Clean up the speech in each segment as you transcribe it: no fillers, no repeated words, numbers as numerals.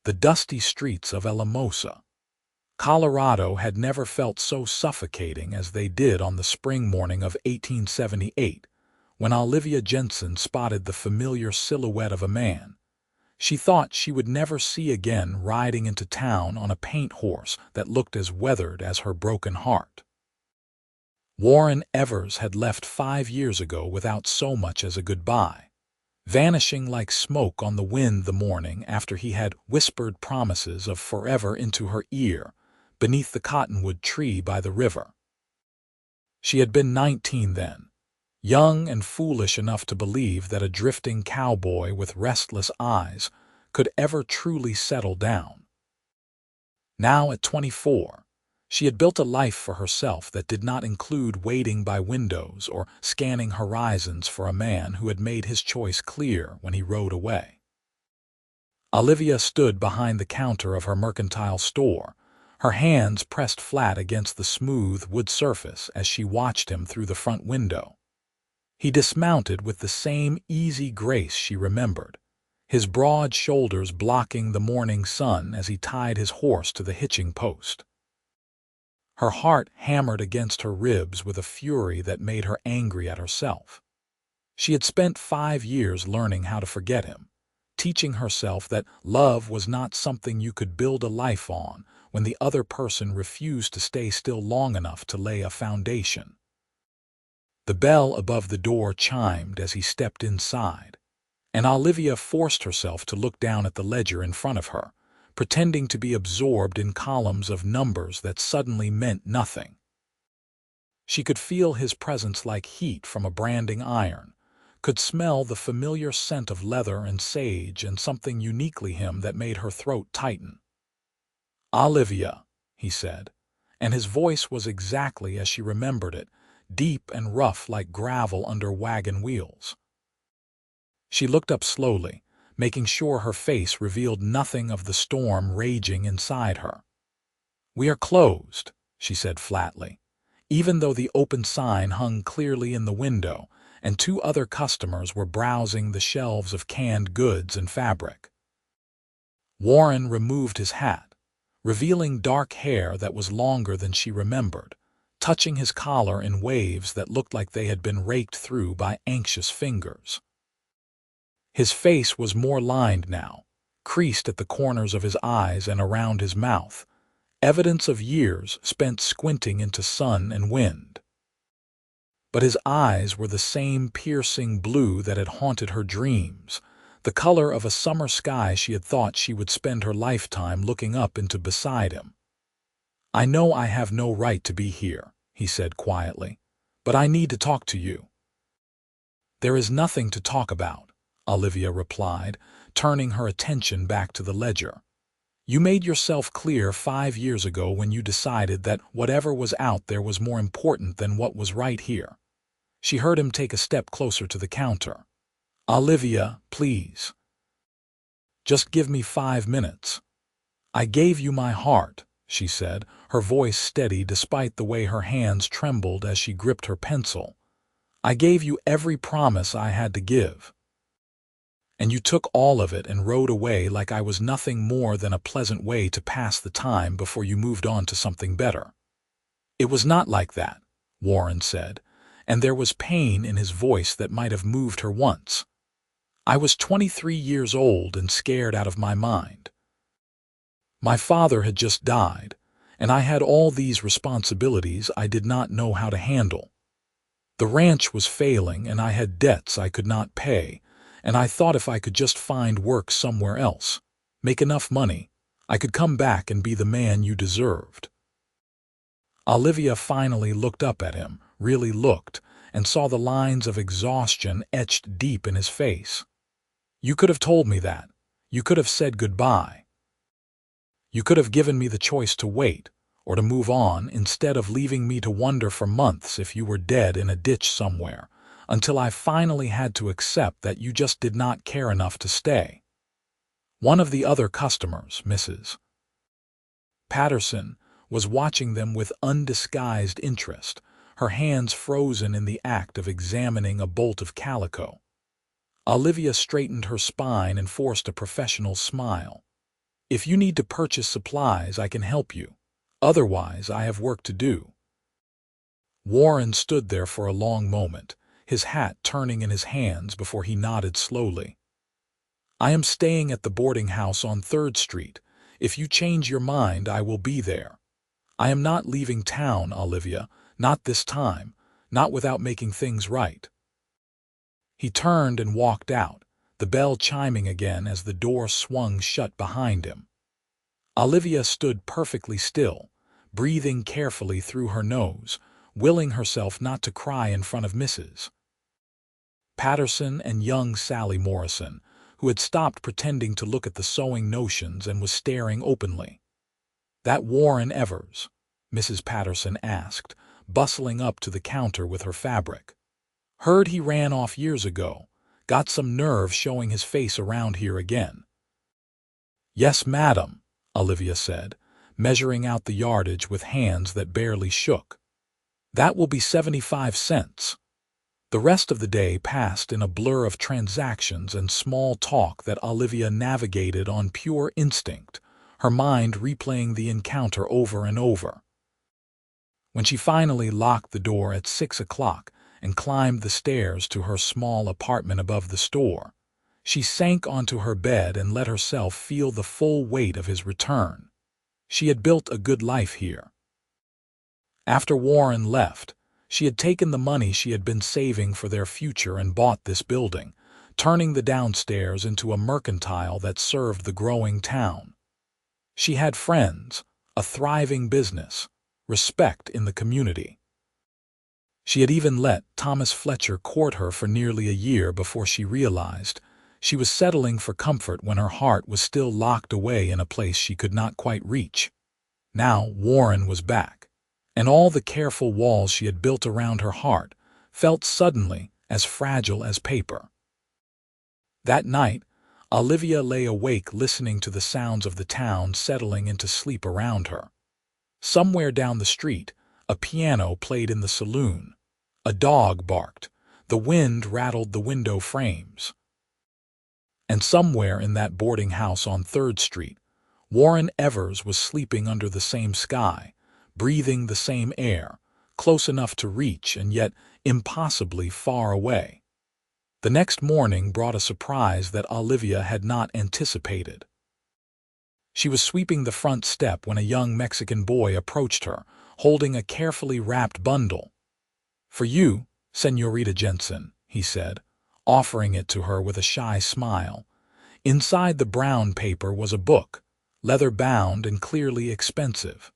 The dusty streets of Alamosa, Colorado had never felt so suffocating as they did on the spring morning of 1878, when Olivia Jensen spotted the familiar silhouette of a man she thought she would never see again riding into town on a paint horse that looked as weathered as her broken heart. Warren Evers had left 5 years ago without so much as a goodbye, vanishing like smoke on the wind the morning after he had whispered promises of forever into her ear beneath the cottonwood tree by the river. She had been 19 then, young and foolish enough to believe that a drifting cowboy with restless eyes could ever truly settle down. Now at 24, she had built a life for herself that did not include waiting by windows or scanning horizons for a man who had made his choice clear when he rode away. Olivia stood behind the counter of her mercantile store, her hands pressed flat against the smooth wood surface as she watched him through the front window. He dismounted with the same easy grace she remembered, his broad shoulders blocking the morning sun as he tied his horse to the hitching post. Her heart hammered against her ribs with a fury that made her angry at herself. She had spent 5 years learning how to forget him, teaching herself that love was not something you could build a life on when the other person refused to stay still long enough to lay a foundation. The bell above the door chimed as he stepped inside, and Olivia forced herself to look down at the ledger in front of her, pretending to be absorbed in columns of numbers that suddenly meant nothing. She could feel his presence like heat from a branding iron, could smell the familiar scent of leather and sage and something uniquely him that made her throat tighten. "Olivia," he said, and his voice was exactly as she remembered it, deep and rough like gravel under wagon wheels. She looked up slowly, making sure her face revealed nothing of the storm raging inside her. "We are closed," she said flatly, even though the open sign hung clearly in the window and 2 other customers were browsing the shelves of canned goods and fabric. Warren removed his hat, revealing dark hair that was longer than she remembered, touching his collar in waves that looked like they had been raked through by anxious fingers. His face was more lined now, creased at the corners of his eyes and around his mouth, evidence of years spent squinting into sun and wind. But his eyes were the same piercing blue that had haunted her dreams, the color of a summer sky she had thought she would spend her lifetime looking up into beside him. "I know I have no right to be here," he said quietly, "but I need to talk to you." "There is nothing to talk about," Olivia replied, turning her attention back to the ledger. "You made yourself clear 5 years ago when you decided that whatever was out there was more important than what was right here." She heard him take a step closer to the counter. "Olivia, please. Just give me 5 minutes. I gave you my heart," she said, her voice steady despite the way her hands trembled as she gripped her pencil. "I gave you every promise I had to give. And you took all of it and rode away like I was nothing more than a pleasant way to pass the time before you moved on to something better." "It was not like that," Warren said, and there was pain in his voice that might have moved her once. "I was 23 years old and scared out of my mind. My father had just died, and I had all these responsibilities I did not know how to handle. The ranch was failing and I had debts I could not pay, and I thought if I could just find work somewhere else, make enough money, I could come back and be the man you deserved." Olivia finally looked up at him, really looked, and saw the lines of exhaustion etched deep in his face. "You could have told me that. You could have said goodbye. You could have given me the choice to wait, or to move on, instead of leaving me to wonder for months if you were dead in a ditch somewhere, until I finally had to accept that you just did not care enough to stay." One of the other customers, Mrs. Patterson, was watching them with undisguised interest, her hands frozen in the act of examining a bolt of calico. Olivia straightened her spine and forced a professional smile. If you need to purchase supplies, I can help you. Otherwise, I have work to do." Warren stood there for a long moment, his hat turning in his hands before he nodded slowly. "I am staying at the boarding house on 3rd Street. If you change your mind, I will be there. I am not leaving town, Olivia, not this time, not without making things right." He turned and walked out, the bell chiming again as the door swung shut behind him. Olivia stood perfectly still, breathing carefully through her nose, willing herself not to cry in front of Mrs. Patterson and young Sally Morrison, who had stopped pretending to look at the sewing notions and was staring openly. "That Warren Evers?" Mrs. Patterson asked, bustling up to the counter with her fabric. "Heard he ran off years ago. Got some nerve showing his face around here again." "Yes, madam," Olivia said, measuring out the yardage with hands that barely shook. "That will be 75 cents. The rest of the day passed in a blur of transactions and small talk that Olivia navigated on pure instinct, her mind replaying the encounter over and over. When she finally locked the door at 6 o'clock and climbed the stairs to her small apartment above the store, she sank onto her bed and let herself feel the full weight of his return. She had built a good life here. After Warren left, she had taken the money she had been saving for their future and bought this building, turning the downstairs into a mercantile that served the growing town. She had friends, a thriving business, respect in the community. She had even let Thomas Fletcher court her for nearly a year before she realized she was settling for comfort when her heart was still locked away in a place she could not quite reach. Now Warren was back, and all the careful walls she had built around her heart felt suddenly as fragile as paper. That night, Olivia lay awake listening to the sounds of the town settling into sleep around her. Somewhere down the street, a piano played in the saloon. A dog barked. The wind rattled the window frames. And somewhere in that boarding house on 3rd Street, Warren Evers was sleeping under the same sky, breathing the same air, close enough to reach and yet impossibly far away. The next morning brought a surprise that Olivia had not anticipated. She was sweeping the front step when a young Mexican boy approached her, holding a carefully wrapped bundle. "For you, Señorita Jensen," he said, offering it to her with a shy smile. Inside the brown paper was a book, leather-bound and clearly expensive.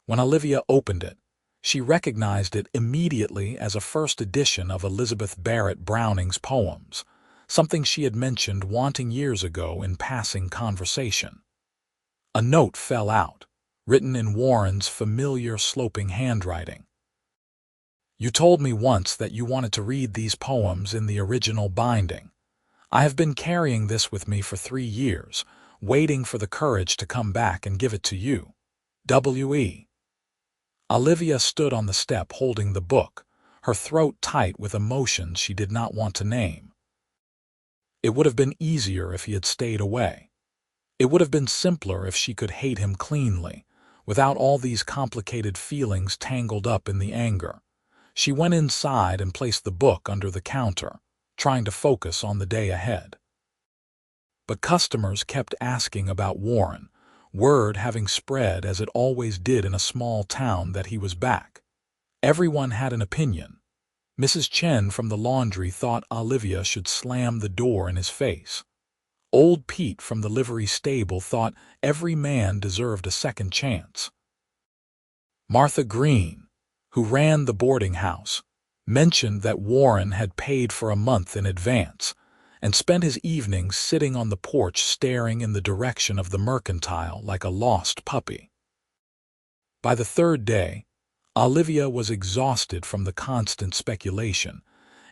When Olivia opened it, she recognized it immediately as a first edition of Elizabeth Barrett Browning's poems, something she had mentioned wanting years ago in passing conversation. A note fell out, written in Warren's familiar sloping handwriting. "You told me once that you wanted to read these poems in the original binding. I have been carrying this with me for 3 years, waiting for the courage to come back and give it to you. W.E." Olivia stood on the step holding the book, her throat tight with emotions she did not want to name. It would have been easier if he had stayed away. It would have been simpler if she could hate him cleanly, without all these complicated feelings tangled up in the anger. She went inside and placed the book under the counter, trying to focus on the day ahead. But customers kept asking about Warren, word having spread as it always did in a small town that he was back. Everyone had an opinion. Mrs. Chen from the laundry thought Olivia should slam the door in his face. Old Pete from the livery stable thought every man deserved a second chance. Martha Green, who ran the boarding house, mentioned that Warren had paid for a month in advance and spent his evenings sitting on the porch staring in the direction of the mercantile like a lost puppy. By the 3rd day, Olivia was exhausted from the constant speculation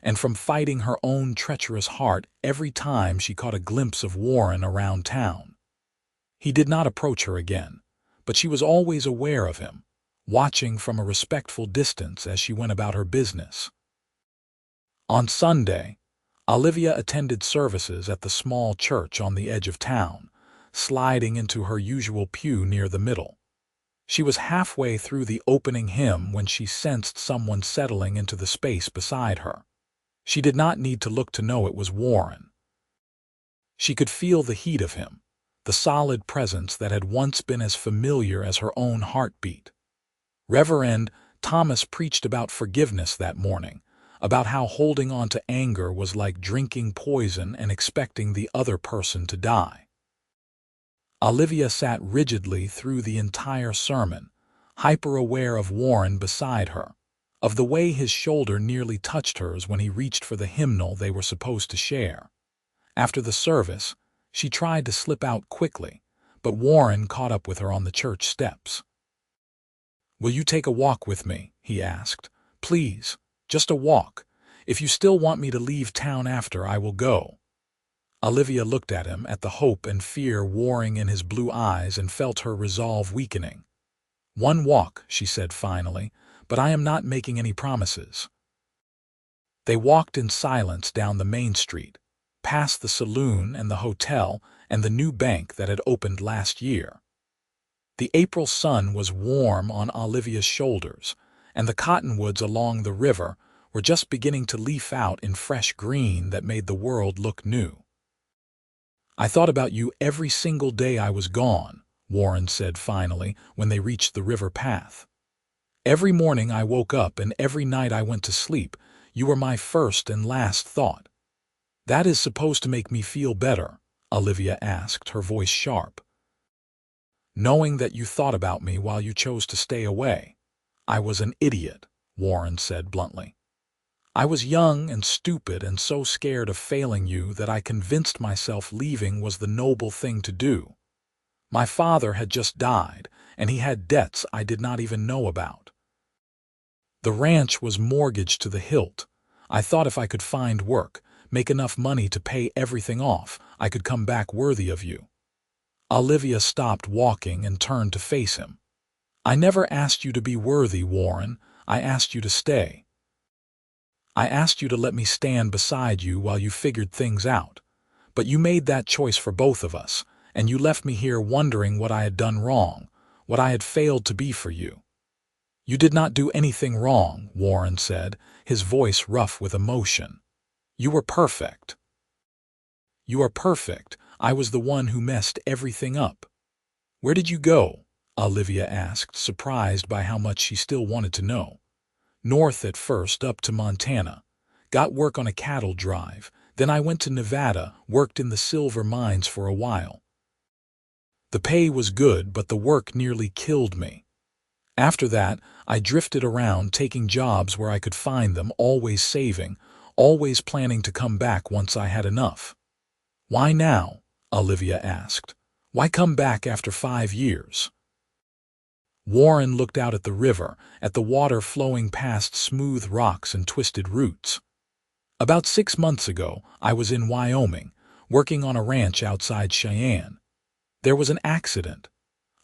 and from fighting her own treacherous heart every time she caught a glimpse of Warren around town. He did not approach her again, but she was always aware of him, watching from a respectful distance as she went about her business. On Sunday, Olivia attended services at the small church on the edge of town, sliding into her usual pew near the middle. She was halfway through the opening hymn when she sensed someone settling into the space beside her. She did not need to look to know it was Warren. She could feel the heat of him, the solid presence that had once been as familiar as her own heartbeat. Reverend Thomas preached about forgiveness that morning, about how holding on to anger was like drinking poison and expecting the other person to die. Olivia sat rigidly through the entire sermon, hyper-aware of Warren beside her, of the way his shoulder nearly touched hers when he reached for the hymnal they were supposed to share. After the service, she tried to slip out quickly, but Warren caught up with her on the church steps. "Will you take a walk with me?" he asked. "Please, just a walk. If you still want me to leave town after, I will go." Olivia looked at him, at the hope and fear warring in his blue eyes, and felt her resolve weakening. "One walk," she said finally, "but I am not making any promises." They walked in silence down the main street, past the saloon and the hotel and the new bank that had opened last year. The April sun was warm on Olivia's shoulders, and the cottonwoods along the river were just beginning to leaf out in fresh green that made the world look new. "I thought about you every single day I was gone," Warren said finally when they reached the river path. "Every morning I woke up and every night I went to sleep, you were my first and last thought." "That is supposed to make me feel better?" Olivia asked, her voice sharp. "Knowing that you thought about me while you chose to stay away. I was an idiot," Warren said bluntly. "I was young and stupid and so scared of failing you that I convinced myself leaving was the noble thing to do. My father had just died, and he had debts I did not even know about. The ranch was mortgaged to the hilt. I thought if I could find work, make enough money to pay everything off, I could come back worthy of you." Olivia stopped walking and turned to face him. "I never asked you to be worthy, Warren. I asked you to stay. I asked you to let me stand beside you while you figured things out. But you made that choice for both of us, and you left me here wondering what I had done wrong, what I had failed to be for you." "You did not do anything wrong," Warren said, his voice rough with emotion. "You were perfect." "You are perfect. I was the one who messed everything up." "Where did you go?" Olivia asked, surprised by how much she still wanted to know. "North at first, up to Montana. Got work on a cattle drive. Then I went to Nevada, worked in the silver mines for a while. The pay was good, but the work nearly killed me. After that, I drifted around taking jobs where I could find them, always saving, always planning to come back once I had enough." "Why now?" Olivia asked. "Why come back after 5 years?" Warren looked out at the river, at the water flowing past smooth rocks and twisted roots. "About 6 months ago, I was in Wyoming, working on a ranch outside Cheyenne. There was an accident.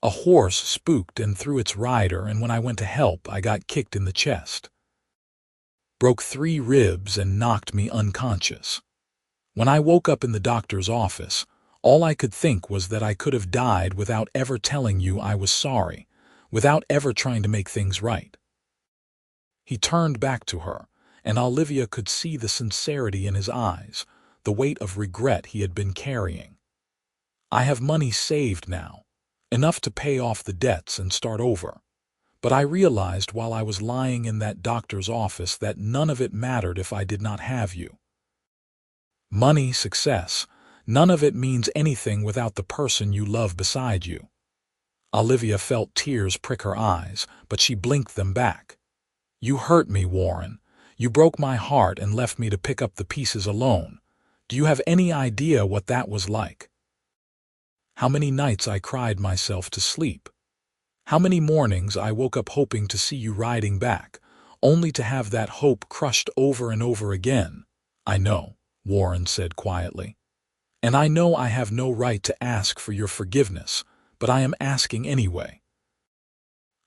A horse spooked and threw its rider, and when I went to help, I got kicked in the chest. Broke 3 ribs and knocked me unconscious. When I woke up in the doctor's office, all I could think was that I could have died without ever telling you I was sorry, without ever trying to make things right." He turned back to her, and Olivia could see the sincerity in his eyes, the weight of regret he had been carrying. "I have money saved now, enough to pay off the debts and start over. But I realized while I was lying in that doctor's office that none of it mattered if I did not have you. Money, success, none of it means anything without the person you love beside you." Olivia felt tears prick her eyes, but she blinked them back. "You hurt me, Warren. You broke my heart and left me to pick up the pieces alone. Do you have any idea what that was like? How many nights I cried myself to sleep. How many mornings I woke up hoping to see you riding back, only to have that hope crushed over and over again." "I know," Warren said quietly. "And I know I have no right to ask for your forgiveness, but I am asking anyway.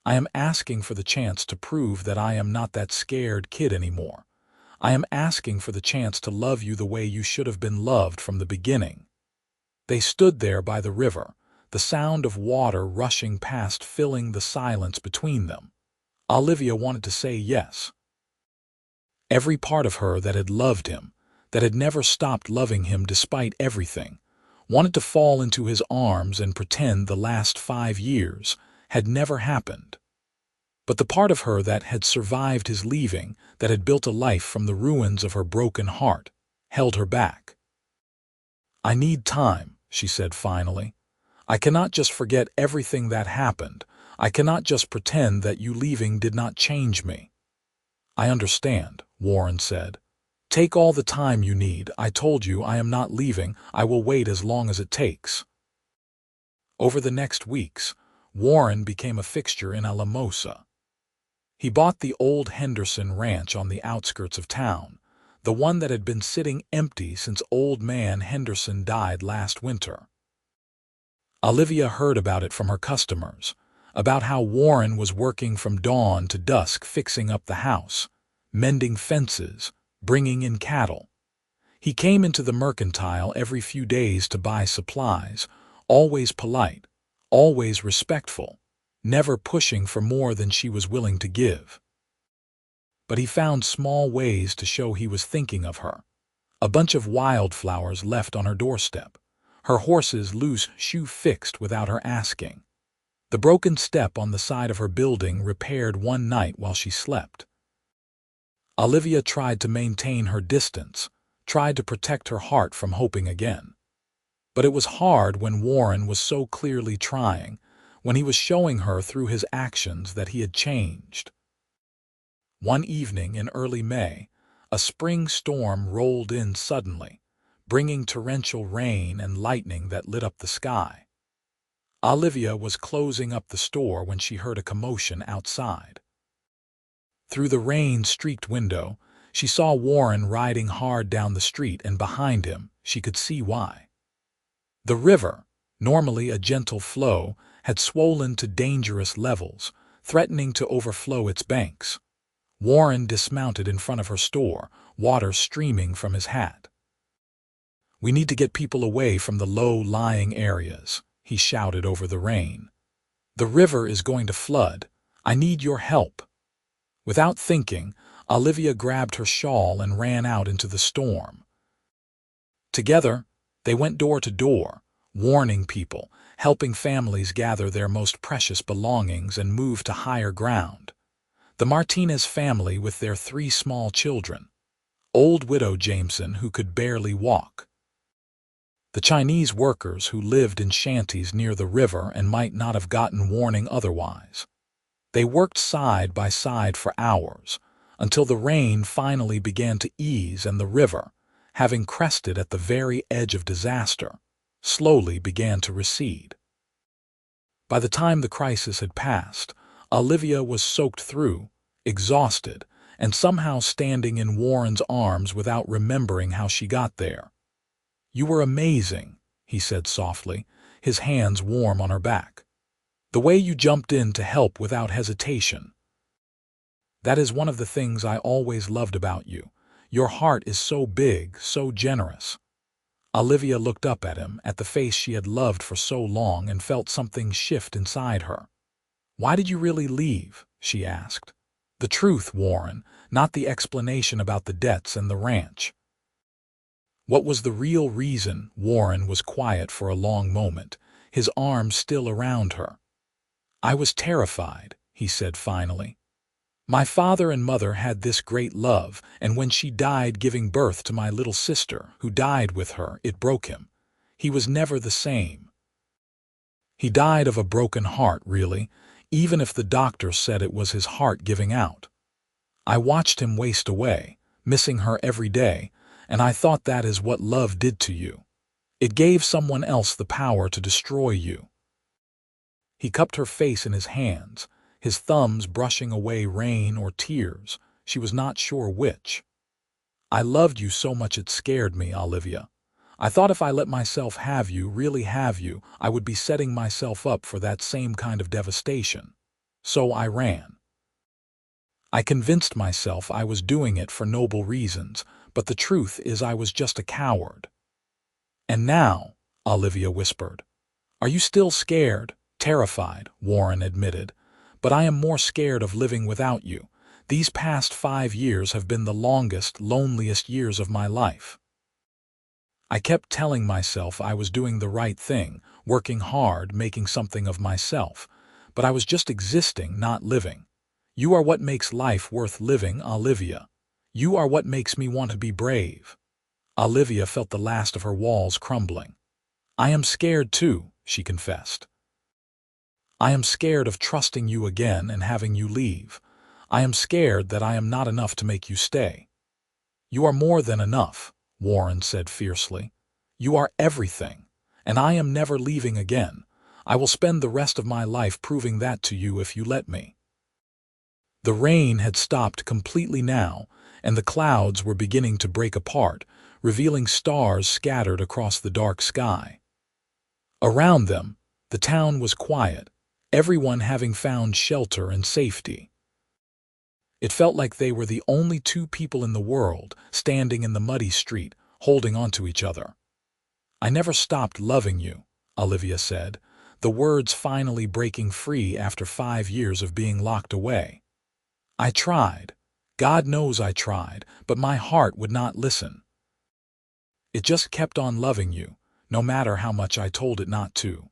I am asking for the chance to prove that I am not that scared kid anymore. I am asking for the chance to love you the way you should have been loved from the beginning." They stood there by the river, the sound of water rushing past filling the silence between them. Olivia wanted to say yes. Every part of her that had loved him, that had never stopped loving him despite everything, wanted to fall into his arms and pretend the last 5 years had never happened. But the part of her that had survived his leaving, that had built a life from the ruins of her broken heart, held her back. "I need time," she said finally. "I cannot just forget everything that happened. I cannot just pretend that you leaving did not change me." "I understand," Warren said. "Take all the time you need. I told you I am not leaving. I will wait as long as it takes." Over the next weeks, Warren became a fixture in Alamosa. He bought the old Henderson ranch on the outskirts of town, the one that had been sitting empty since old man Henderson died last winter. Olivia heard about it from her customers, about how Warren was working from dawn to dusk fixing up the house, mending fences, bringing in cattle. He came into the mercantile every few days to buy supplies, always polite, always respectful, never pushing for more than she was willing to give. But he found small ways to show he was thinking of her. A bunch of wildflowers left on her doorstep, her horse's loose shoe fixed without her asking, the broken step on the side of her building repaired one night while she slept. Olivia tried to maintain her distance, tried to protect her heart from hoping again. But it was hard when Warren was so clearly trying, when he was showing her through his actions that he had changed. One evening in early May, a spring storm rolled in suddenly, bringing torrential rain and lightning that lit up the sky. Olivia was closing up the store when she heard a commotion outside. Through the rain-streaked window, she saw Warren riding hard down the street, and behind him she could see why. The river, normally a gentle flow, had swollen to dangerous levels, threatening to overflow its banks. Warren dismounted in front of her store, water streaming from his hat. "We need to get people away from the low-lying areas," he shouted over the rain. "The river is going to flood. I need your help." Without thinking, Olivia grabbed her shawl and ran out into the storm. Together, they went door to door, warning people, helping families gather their most precious belongings and move to higher ground. The Martinez family with their 3 small children. Old widow Jameson, who could barely walk. The Chinese workers who lived in shanties near the river and might not have gotten warning otherwise. They worked side by side for hours, until the rain finally began to ease and the river, having crested at the very edge of disaster, slowly began to recede. By the time the crisis had passed, Olivia was soaked through, exhausted, and somehow standing in Warren's arms without remembering how she got there. "You were amazing," he said softly, his hands warm on her back. "The way you jumped in to help without hesitation. That is one of the things I always loved about you. Your heart is so big, so generous." Olivia looked up at him, at the face she had loved for so long, and felt something shift inside her. "Why did you really leave?" she asked. "The truth, Warren, not the explanation about the debts and the ranch." What was the real reason? Warren was quiet for a long moment, his arms still around her. "I was terrified," he said finally. "My father and mother had this great love, and when she died giving birth to my little sister, who died with her, it broke him. He was never the same. He died of a broken heart, really, even if the doctor said it was his heart giving out. I watched him waste away, missing her every day, and I thought that is what love did to you. It gave someone else the power to destroy you." He cupped her face in his hands, his thumbs brushing away rain or tears, she was not sure which. "I loved you so much it scared me, Olivia. I thought if I let myself have you, really have you, I would be setting myself up for that same kind of devastation. So I ran. I convinced myself I was doing it for noble reasons, but the truth is I was just a coward. And now," Olivia whispered. Are you still scared? Terrified, Warren admitted. But I am more scared of living without you. These past 5 years have been the longest, loneliest years of my life. I kept telling myself I was doing the right thing, working hard, making something of myself. But I was just existing, not living. You are what makes life worth living, Olivia. You are what makes me want to be brave. Olivia felt the last of her walls crumbling. I am scared too, she confessed. I am scared of trusting you again and having you leave. I am scared that I am not enough to make you stay. You are more than enough, Warren said fiercely. You are everything, and I am never leaving again. I will spend the rest of my life proving that to you if you let me. The rain had stopped completely now, and the clouds were beginning to break apart, revealing stars scattered across the dark sky. Around them, the town was quiet, everyone having found shelter and safety. It felt like they were the only two people in the world standing in the muddy street, holding onto each other. I never stopped loving you, Olivia said, the words finally breaking free after 5 years of being locked away. I tried. God knows I tried, but my heart would not listen. It just kept on loving you, no matter how much I told it not to.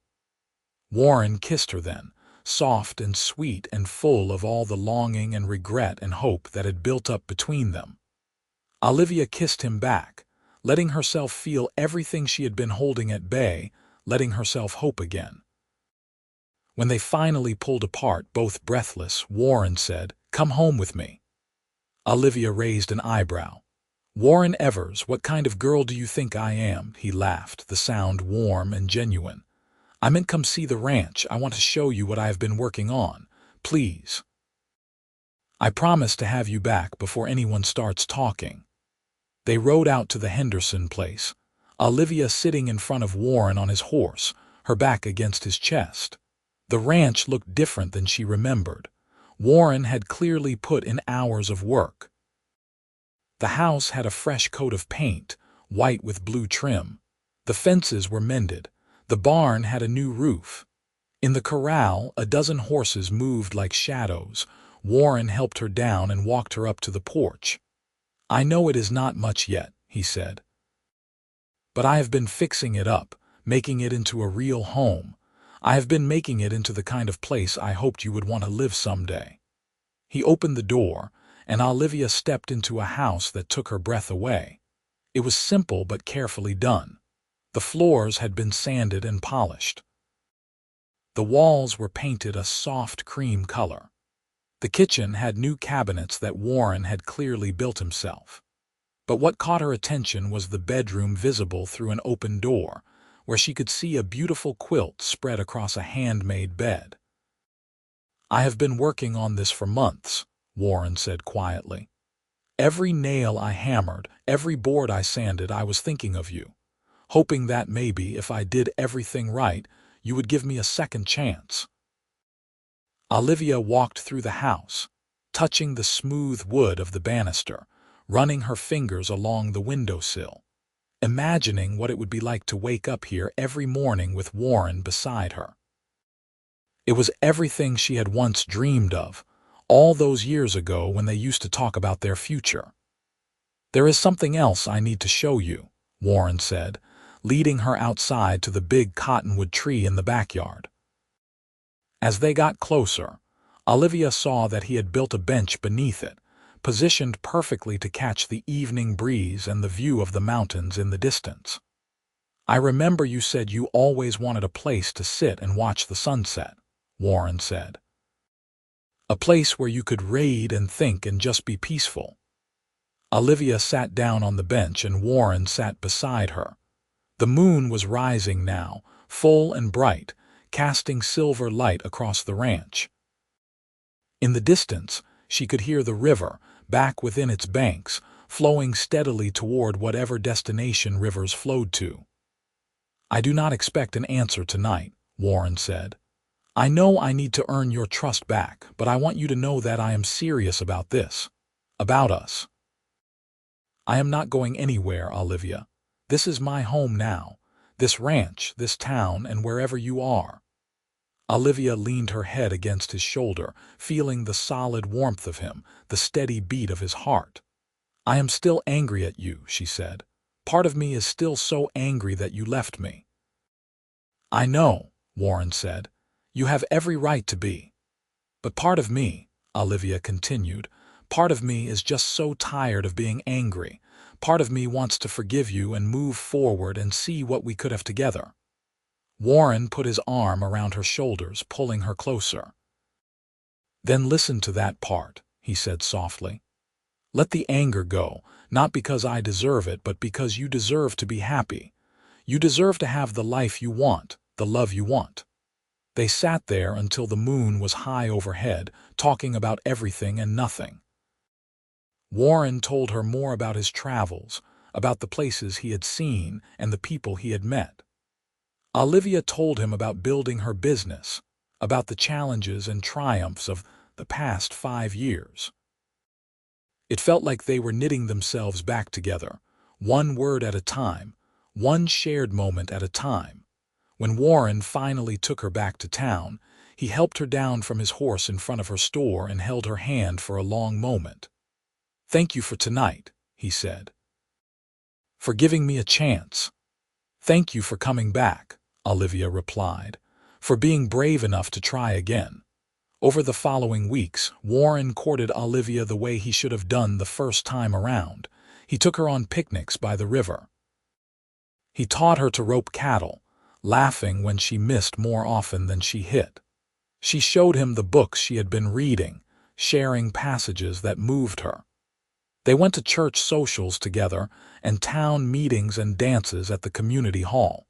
Warren kissed her then, soft and sweet and full of all the longing and regret and hope that had built up between them. Olivia kissed him back, letting herself feel everything she had been holding at bay, letting herself hope again. When they finally pulled apart, both breathless, Warren said, "Come home with me." Olivia raised an eyebrow. "Warren Evers, what kind of girl do you think I am?" He laughed, the sound warm and genuine. "I meant come see the ranch. I want to show you what I have been working on. Please. I promise to have you back before anyone starts talking." They rode out to the Henderson place, Olivia sitting in front of Warren on his horse, her back against his chest. The ranch looked different than she remembered. Warren had clearly put in hours of work. The house had a fresh coat of paint, white with blue trim. The fences were mended. The barn had a new roof. In the corral, a dozen horses moved like shadows. Warren helped her down and walked her up to the porch. "I know it is not much yet," he said. "But I have been fixing it up, making it into a real home. I have been making it into the kind of place I hoped you would want to live someday." He opened the door, and Olivia stepped into a house that took her breath away. It was simple but carefully done. The floors had been sanded and polished. The walls were painted a soft cream color. The kitchen had new cabinets that Warren had clearly built himself. But what caught her attention was the bedroom visible through an open door, where she could see a beautiful quilt spread across a handmade bed. "I have been working on this for months," Warren said quietly. "Every nail I hammered, every board I sanded, I was thinking of you, hoping that maybe if I did everything right, you would give me a second chance." Olivia walked through the house, touching the smooth wood of the banister, running her fingers along the windowsill, imagining what it would be like to wake up here every morning with Warren beside her. It was everything she had once dreamed of, all those years ago when they used to talk about their future. "There is something else I need to show you," Warren said, leading her outside to the big cottonwood tree in the backyard. As they got closer, Olivia saw that he had built a bench beneath it, positioned perfectly to catch the evening breeze and the view of the mountains in the distance. "I remember you said you always wanted a place to sit and watch the sunset," Warren said. "A place where you could read and think and just be peaceful." Olivia sat down on the bench and Warren sat beside her. The moon was rising now, full and bright, casting silver light across the ranch. In the distance, she could hear the river, back within its banks, flowing steadily toward whatever destination rivers flowed to. "I do not expect an answer tonight," Warren said. "I know I need to earn your trust back, but I want you to know that I am serious about this, about us. I am not going anywhere, Olivia. This is my home now. This ranch, this town, and wherever you are." Olivia leaned her head against his shoulder, feeling the solid warmth of him, the steady beat of his heart. "I am still angry at you," she said. "Part of me is still so angry that you left me." "I know," Warren said. "You have every right to be. But part of me," Olivia continued, "part of me is just so tired of being angry. Part of me wants to forgive you and move forward and see what we could have together." Warren put his arm around her shoulders, pulling her closer. "Then listen to that part," he said softly. "Let the anger go, not because I deserve it, but because you deserve to be happy. You deserve to have the life you want, the love you want." They sat there until the moon was high overhead, talking about everything and nothing. Warren told her more about his travels, about the places he had seen and the people he had met. Olivia told him about building her business, about the challenges and triumphs of the past 5 years. It felt like they were knitting themselves back together, one word at a time, one shared moment at a time. When Warren finally took her back to town, he helped her down from his horse in front of her store and held her hand for a long moment. "Thank you for tonight," he said. "For giving me a chance." "Thank you for coming back," Olivia replied, "for being brave enough to try again." Over the following weeks, Warren courted Olivia the way he should have done the first time around. He took her on picnics by the river. He taught her to rope cattle, laughing when she missed more often than she hit. She showed him the books she had been reading, sharing passages that moved her. They went to church socials together and town meetings and dances at the community hall.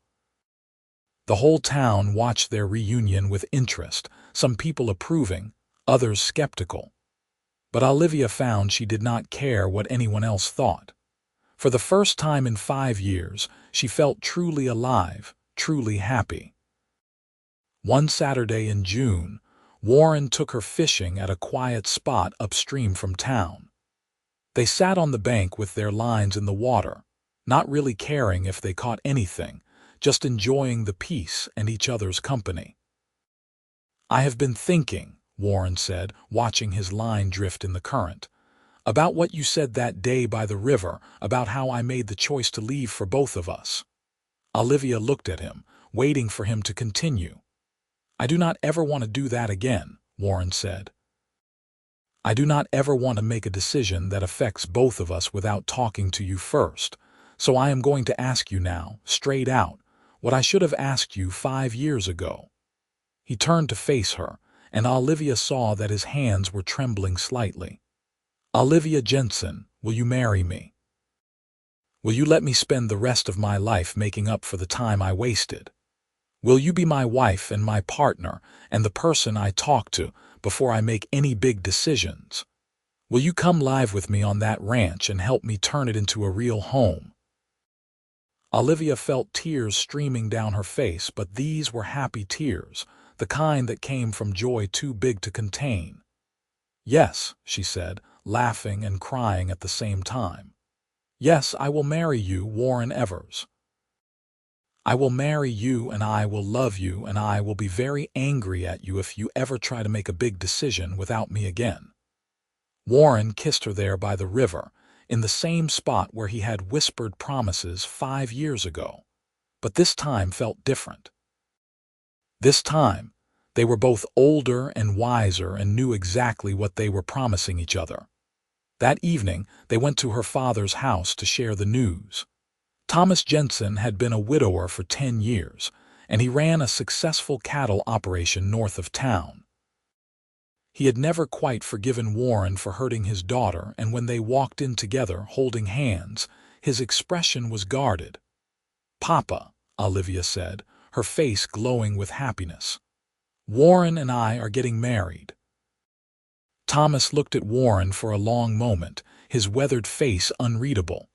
The whole town watched their reunion with interest, some people approving, others skeptical. But Olivia found she did not care what anyone else thought. For the first time in 5 years, she felt truly alive, truly happy. One Saturday in June, Warren took her fishing at a quiet spot upstream from town. They sat on the bank with their lines in the water, not really caring if they caught anything, just enjoying the peace and each other's company. "I have been thinking," Warren said, watching his line drift in the current, "about what you said that day by the river, about how I made the choice to leave for both of us." Olivia looked at him, waiting for him to continue. "I do not ever want to do that again," Warren said. "I do not ever want to make a decision that affects both of us without talking to you first, so I am going to ask you now, straight out, what I should have asked you 5 years ago." He turned to face her, and Olivia saw that his hands were trembling slightly. "Olivia Jensen, will you marry me? Will you let me spend the rest of my life making up for the time I wasted? Will you be my wife and my partner and the person I talk to before I make any big decisions? Will you come live with me on that ranch and help me turn it into a real home?" Olivia felt tears streaming down her face, but these were happy tears, the kind that came from joy too big to contain. "Yes," she said, laughing and crying at the same time. "Yes, I will marry you, Warren Evers. I will marry you and I will love you and I will be very angry at you if you ever try to make a big decision without me again." Warren kissed her there by the river, in the same spot where he had whispered promises 5 years ago. But this time felt different. This time, they were both older and wiser and knew exactly what they were promising each other. That evening, they went to her father's house to share the news. Thomas Jensen had been a widower for 10 years, and he ran a successful cattle operation north of town. He had never quite forgiven Warren for hurting his daughter, and when they walked in together, holding hands, his expression was guarded. "Papa," Olivia said, her face glowing with happiness, "Warren and I are getting married." Thomas looked at Warren for a long moment, his weathered face unreadable.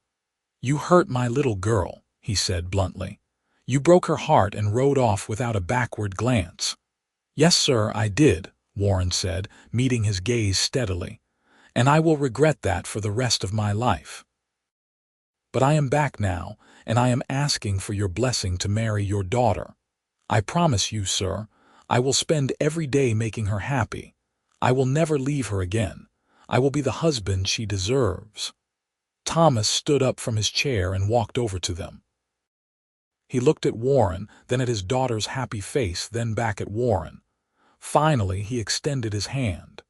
"You hurt my little girl," he said bluntly. "You broke her heart and rode off without a backward glance." "Yes, sir, I did," Warren said, meeting his gaze steadily, "and I will regret that for the rest of my life. But I am back now, and I am asking for your blessing to marry your daughter. I promise you, sir, I will spend every day making her happy. I will never leave her again. I will be the husband she deserves." Thomas stood up from his chair and walked over to them. He looked at Warren, then at his daughter's happy face, then back at Warren. Finally, he extended his hand.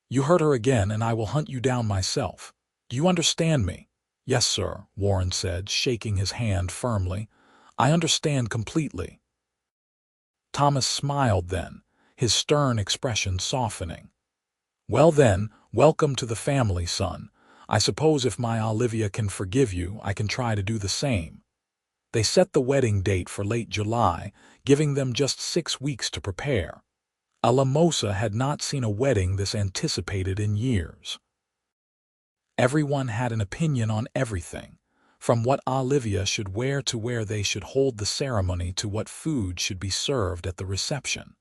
"You hurt her again, and I will hunt you down myself. Do you understand me?" "Yes, sir," Warren said, shaking his hand firmly. "I understand completely." Thomas smiled then, his stern expression softening. "Well then, welcome to the family, son. I suppose if my Olivia can forgive you, I can try to do the same." They set the wedding date for late July, giving them just 6 weeks to prepare. Alamosa had not seen a wedding this anticipated in years. Everyone had an opinion on everything, from what Olivia should wear to where they should hold the ceremony to what food should be served at the reception.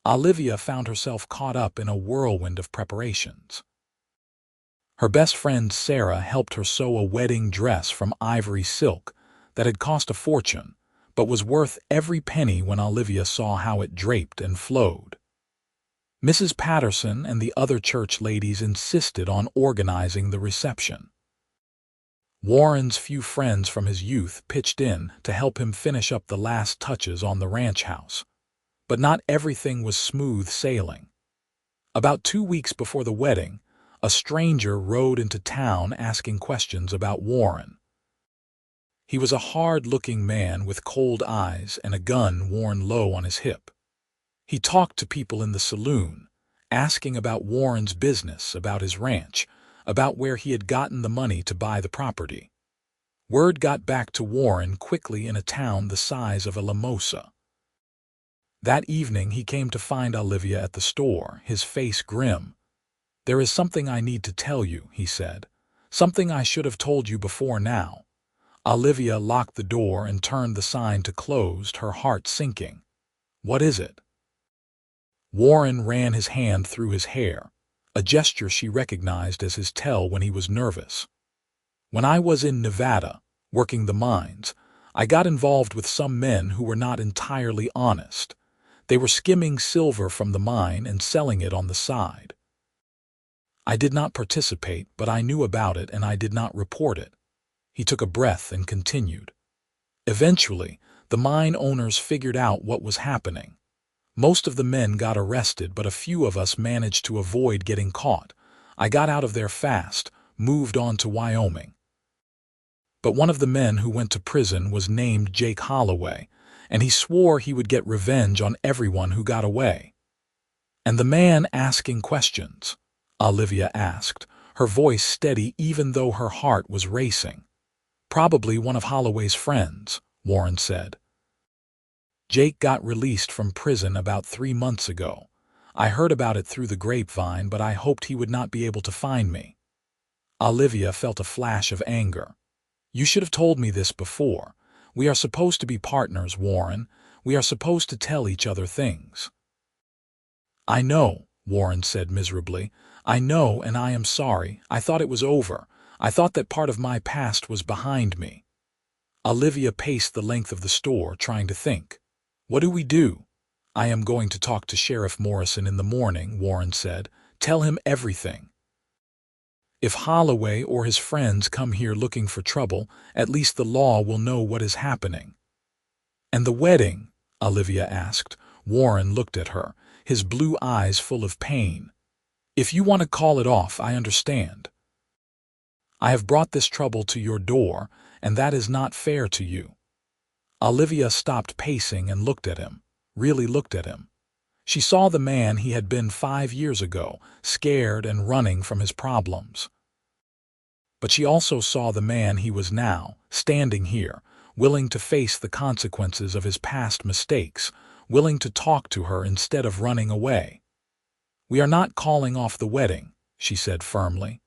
Olivia found herself caught up in a whirlwind of preparations. Her best friend Sarah helped her sew a wedding dress from ivory silk that had cost a fortune, but was worth every penny when Olivia saw how it draped and flowed. Mrs. Patterson and the other church ladies insisted on organizing the reception. Warren's few friends from his youth pitched in to help him finish up the last touches on the ranch house. But not everything was smooth sailing. About 2 weeks before the wedding, a stranger rode into town asking questions about Warren. He was a hard-looking man with cold eyes and a gun worn low on his hip. He talked to people in the saloon, asking about Warren's business, about his ranch, about where he had gotten the money to buy the property. Word got back to Warren quickly in a town the size of Alamosa. That evening he came to find Olivia at the store, his face grim. "There is something I need to tell you," he said. "Something I should have told you before now." Olivia locked the door and turned the sign to closed, her heart sinking. "What is it?" Warren ran his hand through his hair, a gesture she recognized as his tell when he was nervous. "When I was in Nevada, working the mines, I got involved with some men who were not entirely honest. They were skimming silver from the mine and selling it on the side. I did not participate, but I knew about it and I did not report it." He took a breath and continued. "Eventually, the mine owners figured out what was happening. Most of the men got arrested, but a few of us managed to avoid getting caught. I got out of there fast, moved on to Wyoming. But one of the men who went to prison was named Jake Holloway, and he swore he would get revenge on everyone who got away." "And the man asking questions?" Olivia asked, her voice steady even though her heart was racing. "Probably one of Holloway's friends," Warren said. "Jake got released from prison about 3 months ago. I heard about it through the grapevine, but I hoped he would not be able to find me." Olivia felt a flash of anger. "You should have told me this before. We are supposed to be partners, Warren. We are supposed to tell each other things." "I know," Warren said miserably. "I know, and I am sorry. I thought it was over. I thought that part of my past was behind me." Olivia paced the length of the store, trying to think. "What do we do?" "I am going to talk to Sheriff Morrison in the morning," Warren said. "Tell him everything. If Holloway or his friends come here looking for trouble, at least the law will know what is happening." "And the wedding?" Olivia asked. Warren looked at her, his blue eyes full of pain. "If you want to call it off, I understand. I have brought this trouble to your door, and that is not fair to you." Olivia stopped pacing and looked at him, really looked at him. She saw the man he had been 5 years ago, scared and running from his problems. But she also saw the man he was now, standing here, willing to face the consequences of his past mistakes, willing to talk to her instead of running away. "We are not calling off the wedding," she said firmly.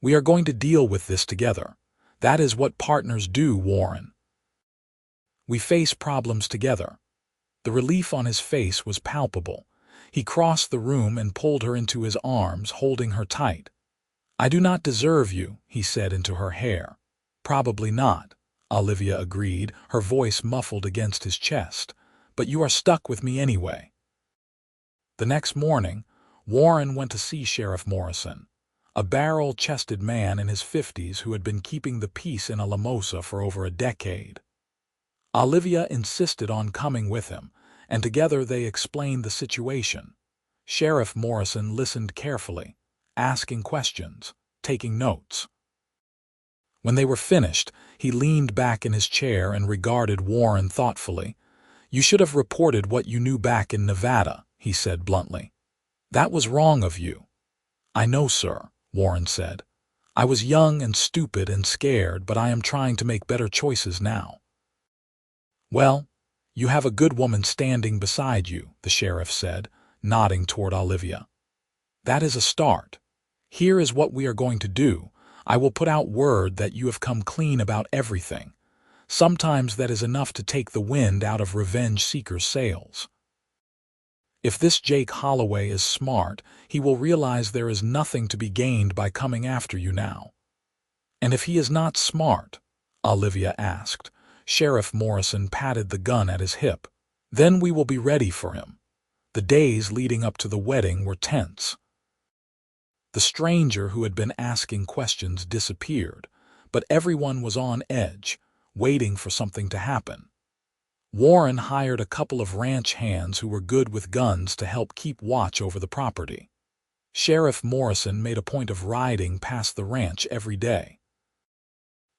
"We are going to deal with this together. That is what partners do, Warren. We face problems together." The relief on his face was palpable. He crossed the room and pulled her into his arms, holding her tight. "I do not deserve you," he said into her hair. "Probably not," Olivia agreed, her voice muffled against his chest. "But you are stuck with me anyway." The next morning, Warren went to see Sheriff Morrison, a barrel-chested man in his 50s who had been keeping the peace in Alamosa for over a decade. Olivia insisted on coming with him, and together they explained the situation. Sheriff Morrison listened carefully, asking questions, taking notes. When they were finished, he leaned back in his chair and regarded Warren thoughtfully. "You should have reported what you knew back in Nevada," he said bluntly. "That was wrong of you." "I know, sir," Warren said. "I was young and stupid and scared, but I am trying to make better choices now." "Well, you have a good woman standing beside you," the sheriff said, nodding toward Olivia. "That is a start. Here is what we are going to do. I will put out word that you have come clean about everything. Sometimes that is enough to take the wind out of revenge seekers' sails. If this Jake Holloway is smart, he will realize there is nothing to be gained by coming after you now." "And if he is not smart?" Olivia asked. Sheriff Morrison patted the gun at his hip. "Then we will be ready for him." The days leading up to the wedding were tense. The stranger who had been asking questions disappeared, but everyone was on edge, waiting for something to happen. Warren hired a couple of ranch hands who were good with guns to help keep watch over the property. Sheriff Morrison made a point of riding past the ranch every day.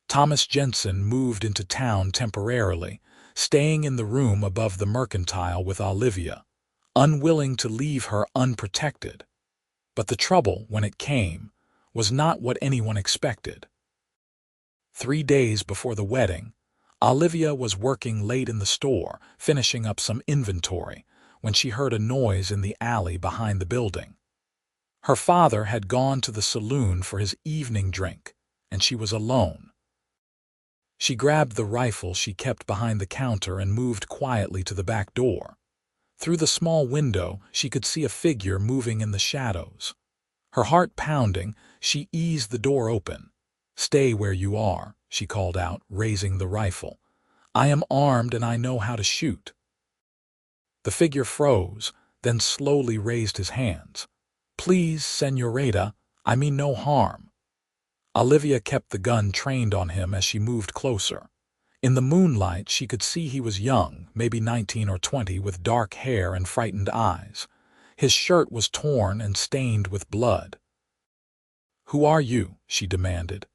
Thomas Jensen moved into town temporarily, staying in the room above the mercantile with Olivia, unwilling to leave her unprotected. But the trouble, when it came, was not what anyone expected. 3 days before the wedding, Olivia was working late in the store, finishing up some inventory, when she heard a noise in the alley behind the building. Her father had gone to the saloon for his evening drink, and she was alone. She grabbed the rifle she kept behind the counter and moved quietly to the back door. Through the small window, she could see a figure moving in the shadows. Her heart pounding, she eased the door open. "Stay where you are," she called out, raising the rifle. "I am armed and I know how to shoot." The figure froze, then slowly raised his hands. "Please, señorita, I mean no harm." Olivia kept the gun trained on him as she moved closer. In the moonlight, she could see he was young, maybe 19 or 20, with dark hair and frightened eyes. His shirt was torn and stained with blood. "Who are you?" she demanded.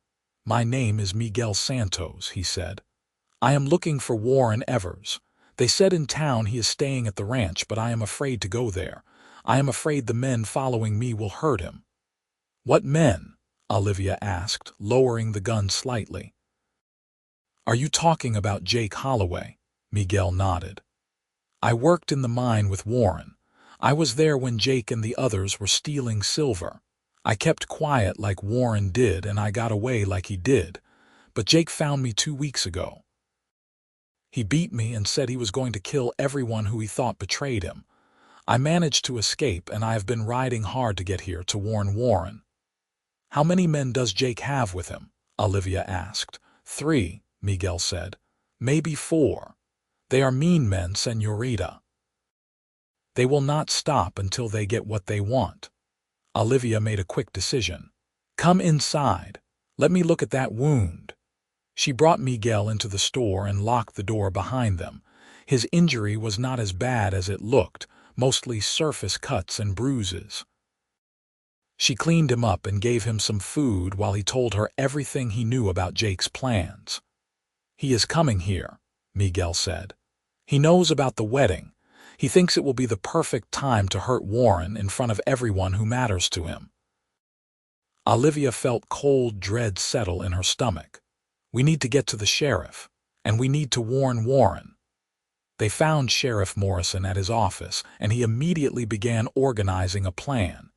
"My name is Miguel Santos," he said. "I am looking for Warren Evers. They said in town he is staying at the ranch, but I am afraid to go there. I am afraid the men following me will hurt him." "What men?" Olivia asked, lowering the gun slightly. "Are you talking about Jake Holloway?" Miguel nodded. "I worked in the mine with Warren. I was there when Jake and the others were stealing silver. I kept quiet like Warren did, and I got away like he did. But Jake found me 2 weeks ago. He beat me and said he was going to kill everyone who he thought betrayed him. I managed to escape, and I have been riding hard to get here to warn Warren." "How many men does Jake have with him?" Olivia asked. "3, Miguel said. "Maybe 4. They are mean men, señorita. They will not stop until they get what they want." Olivia made a quick decision. "Come inside. Let me look at that wound." She brought Miguel into the store and locked the door behind them. His injury was not as bad as it looked, mostly surface cuts and bruises. She cleaned him up and gave him some food while he told her everything he knew about Jake's plans. "He is coming here," Miguel said. "He knows about the wedding. He thinks it will be the perfect time to hurt Warren in front of everyone who matters to him." Olivia felt cold dread settle in her stomach. "We need to get to the sheriff, and we need to warn Warren." They found Sheriff Morrison at his office, and he immediately began organizing a plan.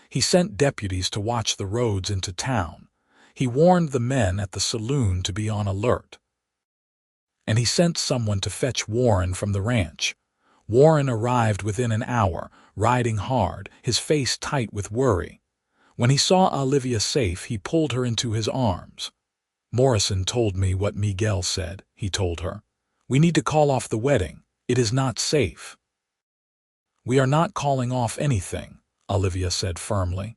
He sent deputies to watch the roads into town. He warned the men at the saloon to be on alert. And he sent someone to fetch Warren from the ranch. Warren arrived within an hour, riding hard, his face tight with worry. When he saw Olivia safe, he pulled her into his arms. Morrison told me what Miguel said, he told her. We need to call off the wedding. It is not safe. We are not calling off anything, Olivia said firmly.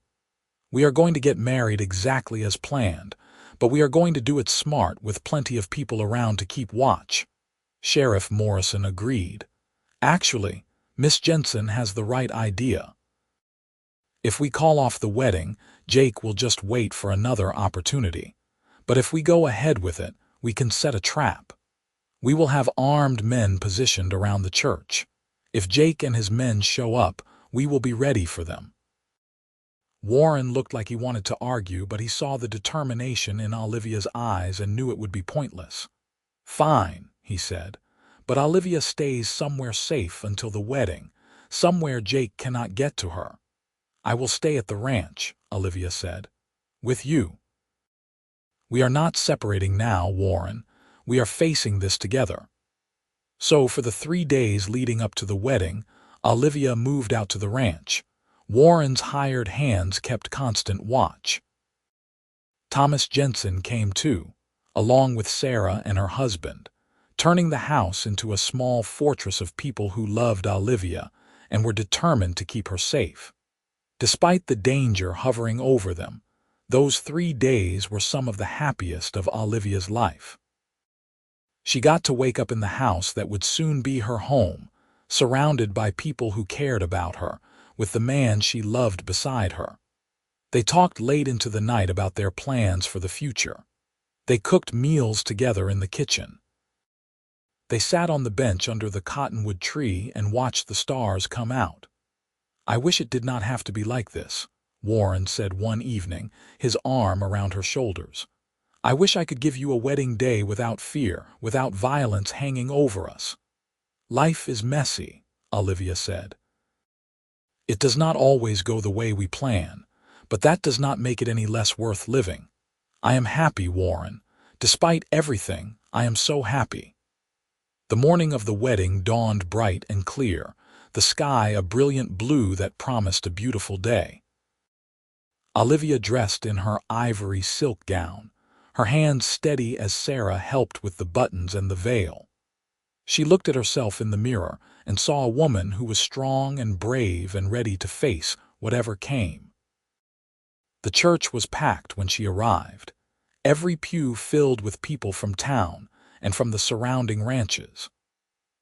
We are going to get married exactly as planned, but we are going to do it smart with plenty of people around to keep watch. Sheriff Morrison agreed. Actually, Miss Jensen has the right idea. If we call off the wedding, Jake will just wait for another opportunity. But if we go ahead with it, we can set a trap. We will have armed men positioned around the church. If Jake and his men show up, we will be ready for them. Warren looked like he wanted to argue, but he saw the determination in Olivia's eyes and knew it would be pointless. Fine, he said, but Olivia stays somewhere safe until the wedding, somewhere Jake cannot get to her. I will stay at the ranch, Olivia said. With you. We are not separating now, Warren. We are facing this together. So for the 3 days leading up to the wedding, Olivia moved out to the ranch. Warren's hired hands kept constant watch. Thomas Jensen came too, along with Sarah and her husband, turning the house into a small fortress of people who loved Olivia and were determined to keep her safe. Despite the danger hovering over them, those 3 days were some of the happiest of Olivia's life. She got to wake up in the house that would soon be her home, surrounded by people who cared about her, with the man she loved beside her. They talked late into the night about their plans for the future. They cooked meals together in the kitchen. They sat on the bench under the cottonwood tree and watched the stars come out. I wish it did not have to be like this, Warren said one evening, his arm around her shoulders. I wish I could give you a wedding day without fear, without violence hanging over us. Life is messy, Olivia said. It does not always go the way we plan, but that does not make it any less worth living. I am happy, Warren. Despite everything, I am so happy. The morning of the wedding dawned bright and clear, the sky a brilliant blue that promised a beautiful day. Olivia dressed in her ivory silk gown, her hands steady as Sarah helped with the buttons and the veil. She looked at herself in the mirror and saw a woman who was strong and brave and ready to face whatever came. The church was packed when she arrived, every pew filled with people from town and from the surrounding ranches.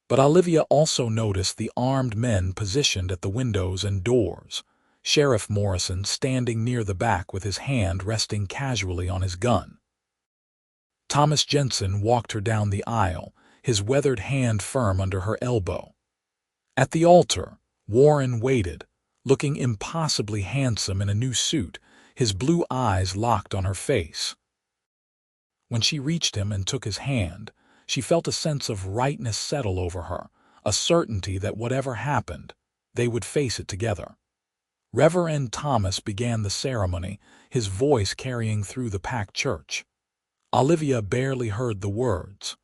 But Olivia also noticed the armed men positioned at the windows and doors, Sheriff Morrison standing near the back with his hand resting casually on his gun. Thomas Jensen walked her down the aisle, his weathered hand firm under her elbow. At the altar, Warren waited, looking impossibly handsome in a new suit, his blue eyes locked on her face. When she reached him and took his hand, she felt a sense of rightness settle over her, a certainty that whatever happened, they would face it together. Reverend Thomas began the ceremony, his voice carrying through the packed church. Olivia barely heard the words.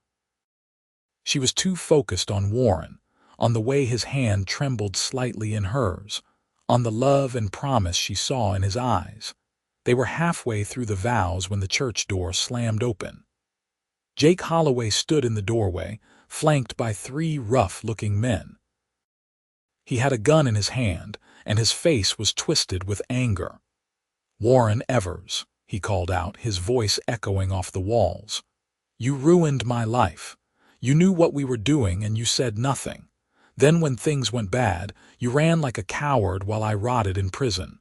She was too focused on Warren, on the way his hand trembled slightly in hers, on the love and promise she saw in his eyes. They were halfway through the vows when the church door slammed open. Jake Holloway stood in the doorway, flanked by 3 rough-looking men. He had a gun in his hand, and his face was twisted with anger. "Warren Evers," he called out, his voice echoing off the walls. "You ruined my life. You knew what we were doing and you said nothing. Then when things went bad, you ran like a coward while I rotted in prison."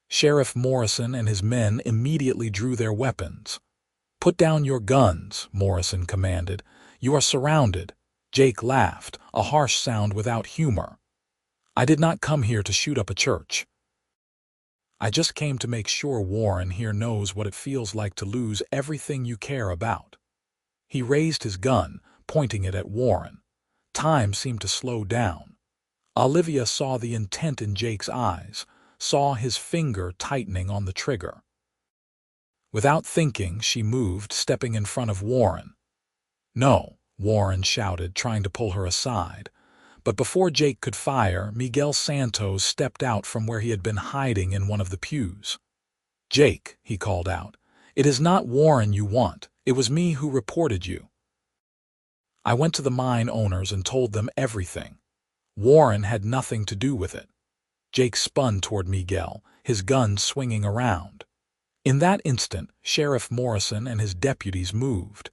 Sheriff Morrison and his men immediately drew their weapons. "Put down your guns," Morrison commanded. "You are surrounded." Jake laughed, a harsh sound without humor. "I did not come here to shoot up a church. I just came to make sure Warren here knows what it feels like to lose everything you care about." He raised his gun, pointing it at Warren. Time seemed to slow down. Olivia saw the intent in Jake's eyes, saw his finger tightening on the trigger. Without thinking, she moved, stepping in front of Warren. "No," Warren shouted, trying to pull her aside. But before Jake could fire, Miguel Santos stepped out from where he had been hiding in one of the pews. "Jake," he called out, It is not Warren you want. It was me who reported you. I went to the mine owners and told them everything. Warren had nothing to do with it. Jake spun toward Miguel, his gun swinging around. In that instant, Sheriff Morrison and his deputies moved.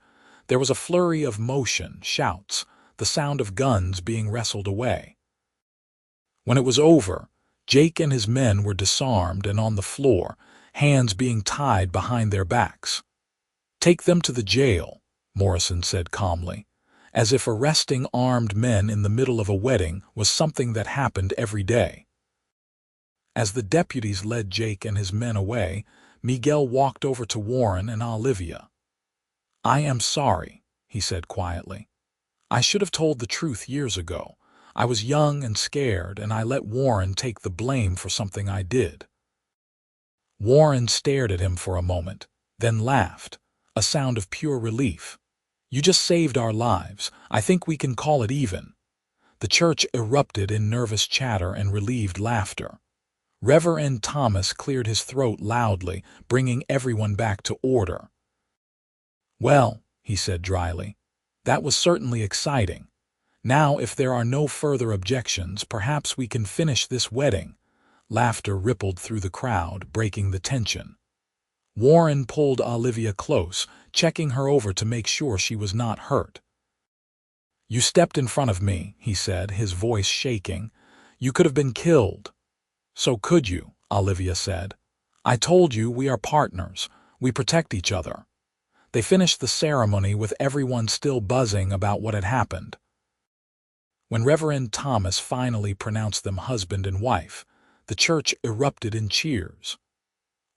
There was a flurry of motion, shouts, the sound of guns being wrestled away. When it was over, Jake and his men were disarmed and on the floor, hands being tied behind their backs. "Take them to the jail," Morrison said calmly, as if arresting armed men in the middle of a wedding was something that happened every day. As the deputies led Jake and his men away, Miguel walked over to Warren and Olivia. "I am sorry," he said quietly. "I should have told the truth years ago. I was young and scared, and I let Warren take the blame for something I did." Warren stared at him for a moment, then laughed, a sound of pure relief. "You just saved our lives. I think we can call it even." The church erupted in nervous chatter and relieved laughter. Reverend Thomas cleared his throat loudly, bringing everyone back to order. "Well," he said dryly, "that was certainly exciting. Now, if there are no further objections, perhaps we can finish this wedding." Laughter rippled through the crowd, breaking the tension. Warren pulled Olivia close, checking her over to make sure she was not hurt. "You stepped in front of me," he said, his voice shaking. "You could have been killed." "So could you," Olivia said. "I told you we are partners. We protect each other." They finished the ceremony with everyone still buzzing about what had happened. When Reverend Thomas finally pronounced them husband and wife, the church erupted in cheers.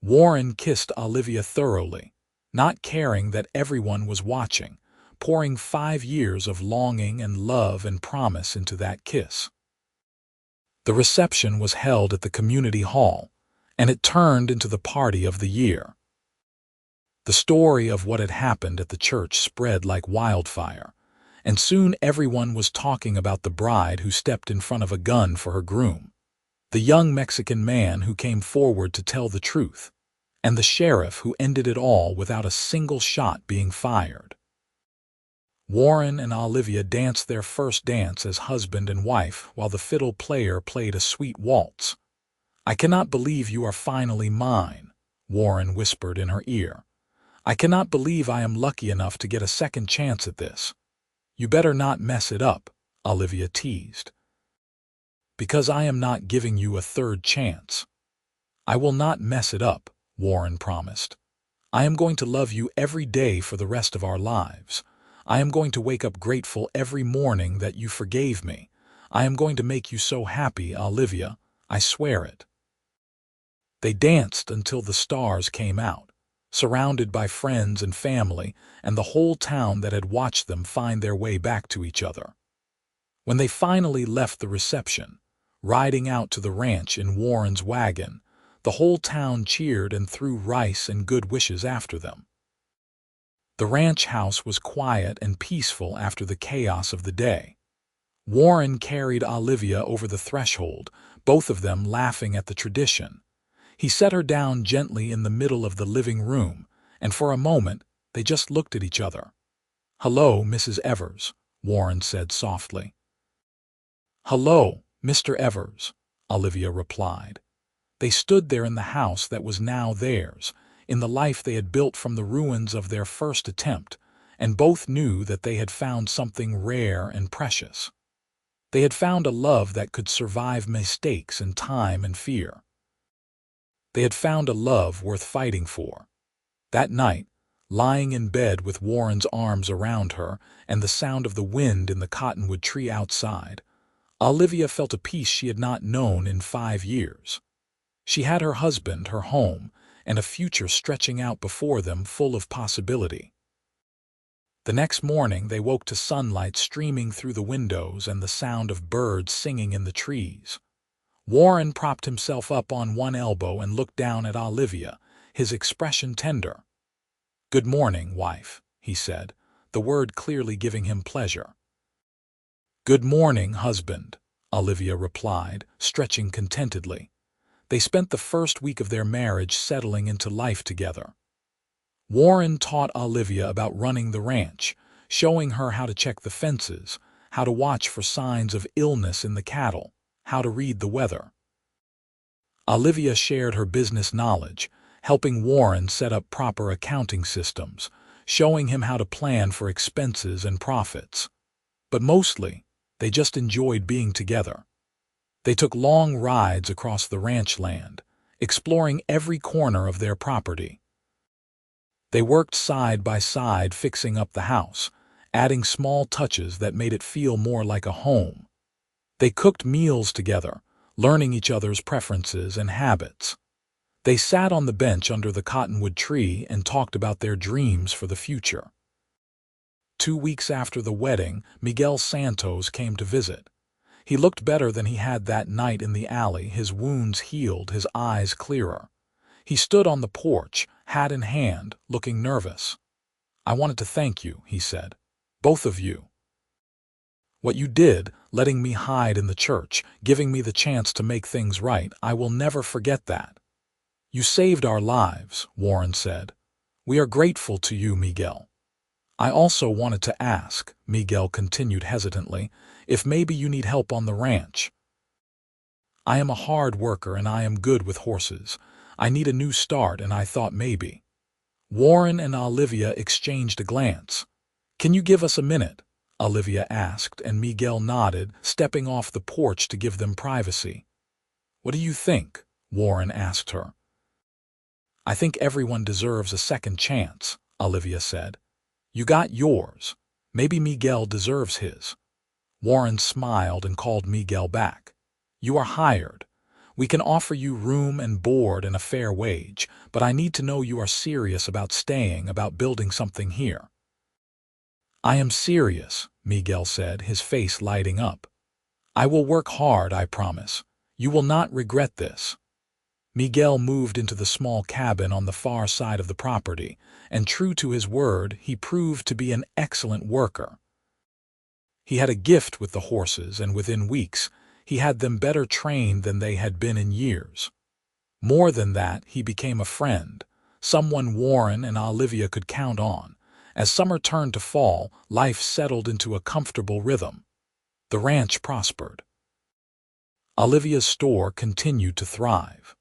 Warren kissed Olivia thoroughly, not caring that everyone was watching, pouring 5 years of longing and love and promise into that kiss. The reception was held at the community hall, and it turned into the party of the year. The story of what had happened at the church spread like wildfire, and soon everyone was talking about the bride who stepped in front of a gun for her groom, the young Mexican man who came forward to tell the truth, and the sheriff who ended it all without a single shot being fired. Warren and Olivia danced their first dance as husband and wife while the fiddle player played a sweet waltz. "I cannot believe you are finally mine," Warren whispered in her ear. "I cannot believe I am lucky enough to get a second chance at this." "You better not mess it up," Olivia teased. "Because I am not giving you a third chance." "I will not mess it up," Warren promised. "I am going to love you every day for the rest of our lives. I am going to wake up grateful every morning that you forgave me. I am going to make you so happy, Olivia. I swear it." They danced until the stars came out, surrounded by friends and family, and the whole town that had watched them find their way back to each other. When they finally left the reception, riding out to the ranch in Warren's wagon, the whole town cheered and threw rice and good wishes after them. The ranch house was quiet and peaceful after the chaos of the day. Warren carried Olivia over the threshold, both of them laughing at the tradition. He set her down gently in the middle of the living room, and for a moment they just looked at each other. "Hello, Mrs. Evers," Warren said softly. "Hello, Mr. Evers," Olivia replied. They stood there in the house that was now theirs, in the life they had built from the ruins of their first attempt, and both knew that they had found something rare and precious. They had found a love that could survive mistakes and time and fear. They had found a love worth fighting for. That night, lying in bed with Warren's arms around her and the sound of the wind in the cottonwood tree outside, Olivia felt a peace she had not known in 5 years. She had her husband, her home, and a future stretching out before them full of possibility. The next morning they woke to sunlight streaming through the windows and the sound of birds singing in the trees. Warren propped himself up on one elbow and looked down at Olivia, his expression tender. "Good morning, wife," he said, the word clearly giving him pleasure. "Good morning, husband," Olivia replied, stretching contentedly. They spent the first week of their marriage settling into life together. Warren taught Olivia about running the ranch, showing her how to check the fences, how to watch for signs of illness in the cattle, how to read the weather. Olivia shared her business knowledge, helping Warren set up proper accounting systems, showing him how to plan for expenses and profits. But mostly, they just enjoyed being together. They took long rides across the ranch land, exploring every corner of their property. They worked side by side fixing up the house, adding small touches that made it feel more like a home. They cooked meals together, learning each other's preferences and habits. They sat on the bench under the cottonwood tree and talked about their dreams for the future. 2 weeks after the wedding, Miguel Santos came to visit. He looked better than he had that night in the alley, his wounds healed, his eyes clearer. He stood on the porch, hat in hand, looking nervous. "I wanted to thank you," he said. "Both of you. What you did, letting me hide in the church, giving me the chance to make things right, I will never forget that." "You saved our lives," Warren said. "We are grateful to you, Miguel." "I also wanted to ask," Miguel continued hesitantly, "if maybe you need help on the ranch. I am a hard worker and I am good with horses. I need a new start and I thought maybe." Warren and Olivia exchanged a glance. "Can you give us a minute?" Olivia asked, and Miguel nodded, stepping off the porch to give them privacy. "What do you think?" Warren asked her. "I think everyone deserves a second chance," Olivia said. "You got yours. Maybe Miguel deserves his." Warren smiled and called Miguel back. "You are hired. We can offer you room and board and a fair wage, but I need to know you are serious about staying, about building something here." "I am serious," Miguel said, his face lighting up. "I will work hard, I promise. You will not regret this." Miguel moved into the small cabin on the far side of the property, and true to his word, he proved to be an excellent worker. He had a gift with the horses, and within weeks, he had them better trained than they had been in years. More than that, he became a friend, someone Warren and Olivia could count on. As summer turned to fall, life settled into a comfortable rhythm. The ranch prospered. Olivia's store continued to thrive.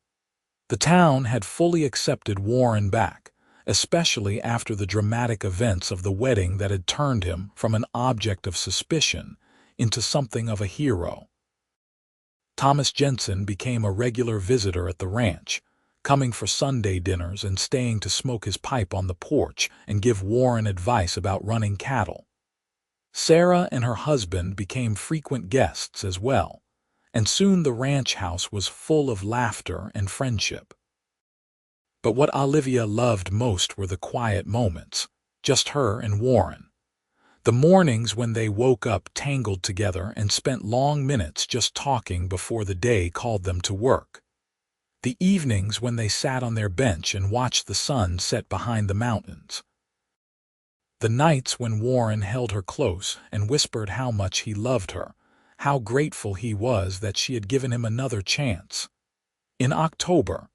The town had fully accepted Warren back, especially after the dramatic events of the wedding that had turned him from an object of suspicion into something of a hero. Thomas Jensen became a regular visitor at the ranch, coming for Sunday dinners and staying to smoke his pipe on the porch and give Warren advice about running cattle. Sarah and her husband became frequent guests as well, and soon the ranch house was full of laughter and friendship. But what Olivia loved most were the quiet moments, just her and Warren. The mornings when they woke up tangled together and spent long minutes just talking before the day called them to work. The evenings when they sat on their bench and watched the sun set behind the mountains. The nights when Warren held her close and whispered how much he loved her, how grateful he was that she had given him another chance. In October,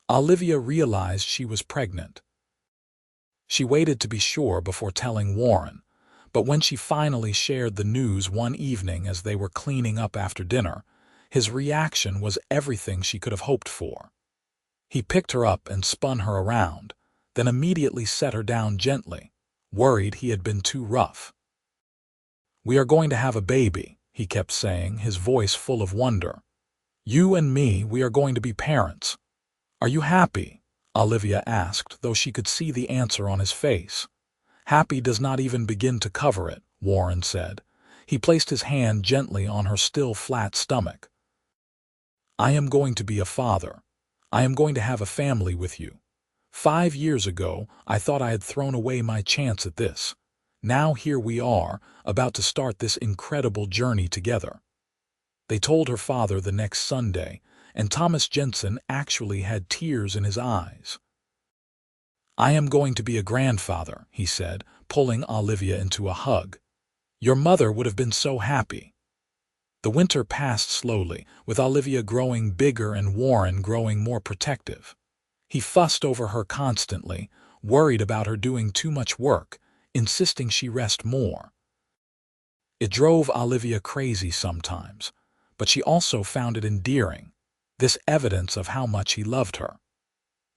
Olivia realized she was pregnant. She waited to be sure before telling Warren, but when she finally shared the news one evening as they were cleaning up after dinner, his reaction was everything she could have hoped for. He picked her up and spun her around, then immediately set her down gently, worried he had been too rough. "We are going to have a baby," he kept saying, his voice full of wonder. "You and me, we are going to be parents. Are you happy?" Olivia asked, though she could see the answer on his face. "Happy does not even begin to cover it," Warren said. He placed his hand gently on her still flat stomach. "I am going to be a father. I am going to have a family with you. 5 years ago, I thought I had thrown away my chance at this. Now here we are, about to start this incredible journey together." They told her father the next Sunday, and Thomas Jensen actually had tears in his eyes. "I am going to be a grandfather," he said, pulling Olivia into a hug. "Your mother would have been so happy." The winter passed slowly, with Olivia growing bigger and Warren growing more protective. He fussed over her constantly, worried about her doing too much work, insisting she rest more. It drove Olivia crazy sometimes, but she also found it endearing, this evidence of how much he loved her.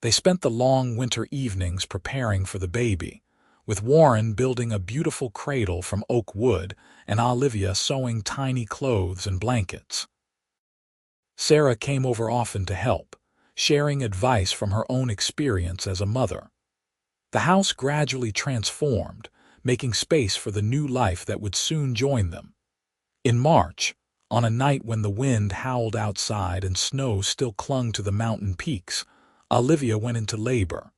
They spent the long winter evenings preparing for the baby, with Warren building a beautiful cradle from oak wood and Olivia sewing tiny clothes and blankets. Sarah came over often to help, sharing advice from her own experience as a mother. The house gradually transformed, making space for the new life that would soon join them. In March, on a night when the wind howled outside and snow still clung to the mountain peaks, Olivia went into labor.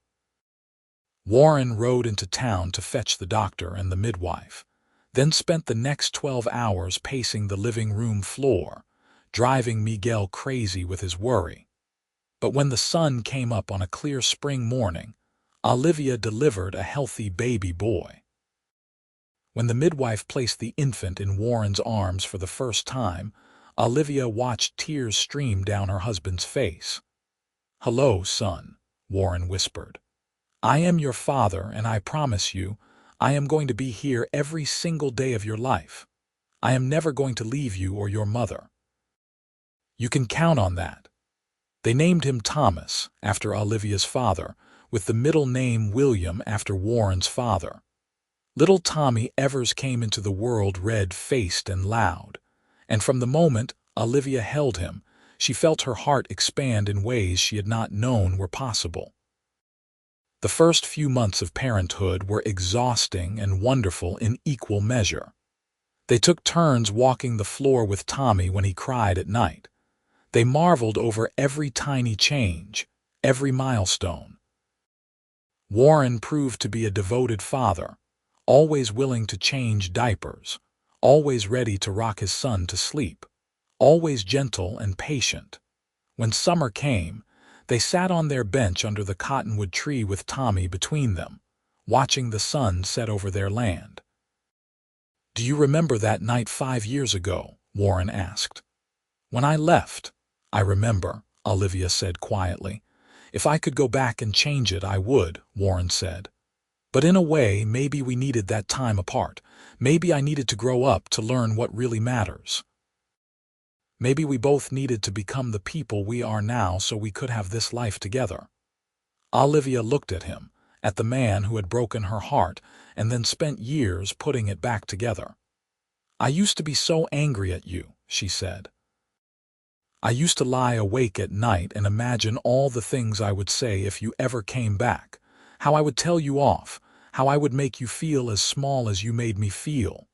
Warren rode into town to fetch the doctor and the midwife, then spent the next 12 hours pacing the living room floor, driving Miguel crazy with his worry. But when the sun came up on a clear spring morning, Olivia delivered a healthy baby boy. When the midwife placed the infant in Warren's arms for the first time, Olivia watched tears stream down her husband's face. "Hello, son," Warren whispered. "I am your father, and I promise you, I am going to be here every single day of your life. I am never going to leave you or your mother. You can count on that." They named him Thomas, after Olivia's father, with the middle name William after Warren's father. Little Tommy Evers came into the world red-faced and loud, and from the moment Olivia held him, she felt her heart expand in ways she had not known were possible. The first few months of parenthood were exhausting and wonderful in equal measure. They took turns walking the floor with Tommy when he cried at night. They marveled over every tiny change, every milestone. Warren proved to be a devoted father, always willing to change diapers, always ready to rock his son to sleep, always gentle and patient. When summer came, they sat on their bench under the cottonwood tree with Tommy between them, watching the sun set over their land. "Do you remember that night 5 years ago?" Warren asked. "When I left?" "I remember," Olivia said quietly. "If I could go back and change it, I would," Warren said. "But in a way, maybe we needed that time apart. Maybe I needed to grow up to learn what really matters. Maybe we both needed to become the people we are now so we could have this life together." Olivia looked at him, at the man who had broken her heart and then spent years putting it back together. "I used to be so angry at you," she said. "I used to lie awake at night and imagine all the things I would say if you ever came back, how I would tell you off, how I would make you feel as small as you made me feel."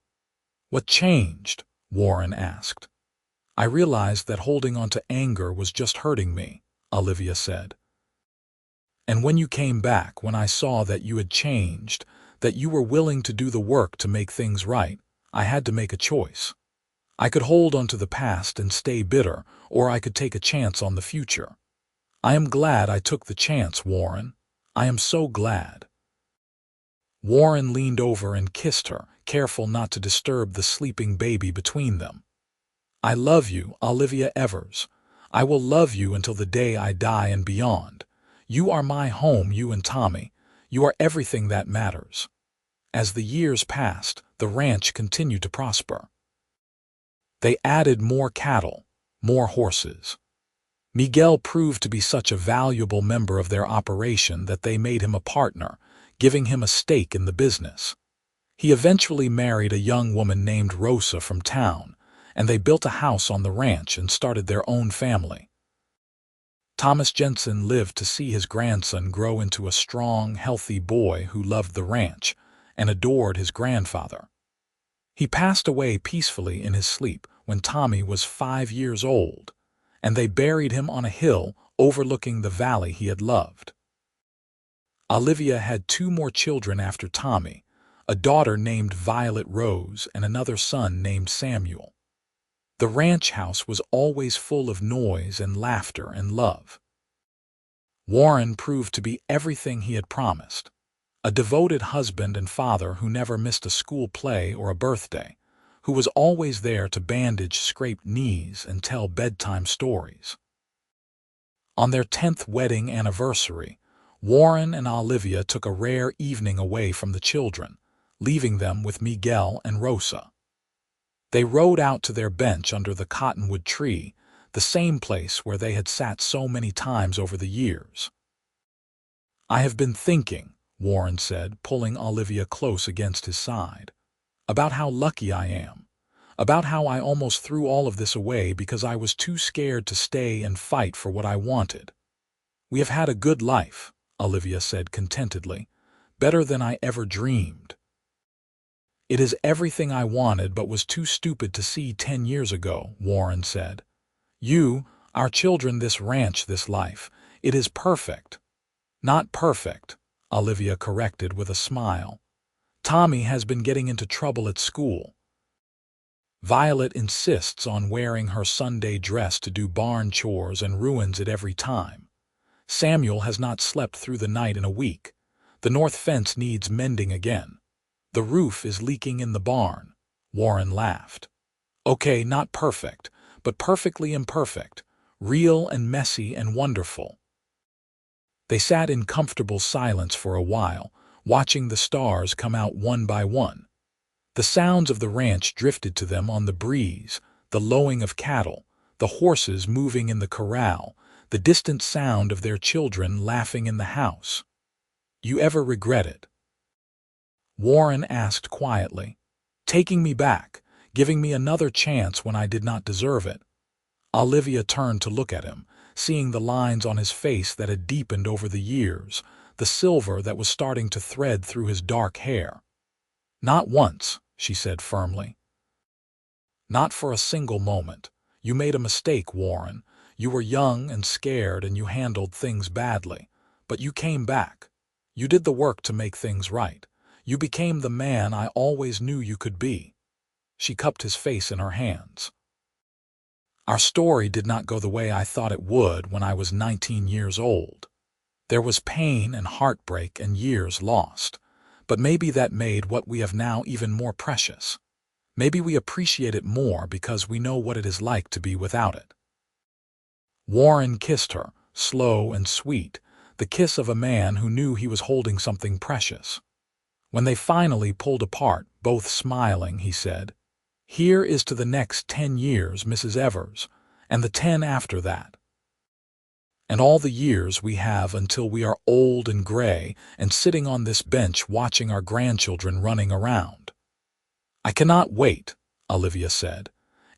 "What changed?" Warren asked. "I realized that holding on to anger was just hurting me," Olivia said. "And when you came back, when I saw that you had changed, that you were willing to do the work to make things right, I had to make a choice. I could hold on to the past and stay bitter, or I could take a chance on the future. I am glad I took the chance, Warren. I am so glad." Warren leaned over and kissed her, careful not to disturb the sleeping baby between them. "I love you, Olivia Evers. I will love you until the day I die and beyond. You are my home, you and Tommy. You are everything that matters." As the years passed, the ranch continued to prosper. They added more cattle, more horses. Miguel proved to be such a valuable member of their operation that they made him a partner, giving him a stake in the business. He eventually married a young woman named Rosa from town, and they built a house on the ranch and started their own family. Thomas Jensen lived to see his grandson grow into a strong, healthy boy who loved the ranch and adored his grandfather. He passed away peacefully in his sleep when Tommy was 5 years old, and they buried him on a hill overlooking the valley he had loved. Olivia had 2 more children after Tommy, a daughter named Violet Rose and another son named Samuel. The ranch house was always full of noise and laughter and love. Warren proved to be everything he had promised. A devoted husband and father who never missed a school play or a birthday, who was always there to bandage scraped knees and tell bedtime stories. On their 10th wedding anniversary, Warren and Olivia took a rare evening away from the children, leaving them with Miguel and Rosa. They rode out to their bench under the cottonwood tree, the same place where they had sat so many times over the years. "I have been thinking," Warren said, pulling Olivia close against his side, "about how lucky I am, about how I almost threw all of this away because I was too scared to stay and fight for what I wanted." "We have had a good life," Olivia said contentedly, "better than I ever dreamed." "It is everything I wanted but was too stupid to see 10 years ago," Warren said. "You, our children, this ranch, this life, it is perfect." "Not perfect," Olivia corrected with a smile. "Tommy has been getting into trouble at school. Violet insists on wearing her Sunday dress to do barn chores and ruins it every time. Samuel has not slept through the night in a week. The north fence needs mending again. The roof is leaking in the barn." Warren laughed. "Okay, not perfect, but perfectly imperfect, real and messy and wonderful." They sat in comfortable silence for a while, watching the stars come out one by one. The sounds of the ranch drifted to them on the breeze, the lowing of cattle, the horses moving in the corral, the distant sound of their children laughing in the house. "You ever regret it?" Warren asked quietly. "Taking me back, giving me another chance when I did not deserve it?" Olivia turned to look at him, seeing the lines on his face that had deepened over the years, the silver that was starting to thread through his dark hair. "Not once," she said firmly. "Not for a single moment. You made a mistake, Warren. You were young and scared and you handled things badly. But you came back. You did the work to make things right. You became the man I always knew you could be." She cupped his face in her hands. "Our story did not go the way I thought it would when I was 19 years old. There was pain and heartbreak and years lost. But maybe that made what we have now even more precious. Maybe we appreciate it more because we know what it is like to be without it." Warren kissed her, slow and sweet, the kiss of a man who knew he was holding something precious. When they finally pulled apart, both smiling, he said, "Here is to the next 10 years, Mrs. Evers, and the 10 after that. And all the years we have until we are old and gray and sitting on this bench watching our grandchildren running around." "I cannot wait," Olivia said,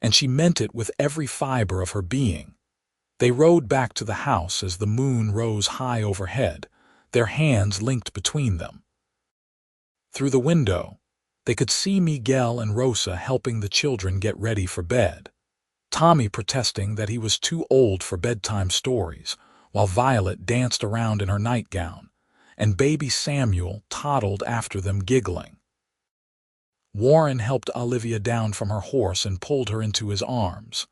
and she meant it with every fiber of her being. They rode back to the house as the moon rose high overhead, their hands linked between them. Through the window, they could see Miguel and Rosa helping the children get ready for bed, Tommy protesting that he was too old for bedtime stories, while Violet danced around in her nightgown, and baby Samuel toddled after them giggling. Warren helped Olivia down from her horse and pulled her into his arms.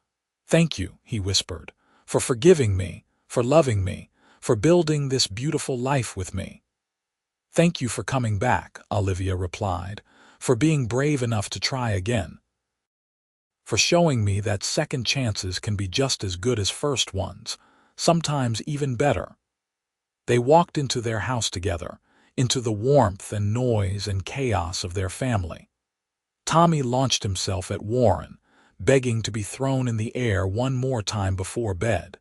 "Thank you," he whispered, "for forgiving me, for loving me, for building this beautiful life with me." "Thank you for coming back," Olivia replied, "for being brave enough to try again, for showing me that second chances can be just as good as first ones, sometimes even better." They walked into their house together, into the warmth and noise and chaos of their family. Tommy launched himself at Warren, begging to be thrown in the air one more time before bed.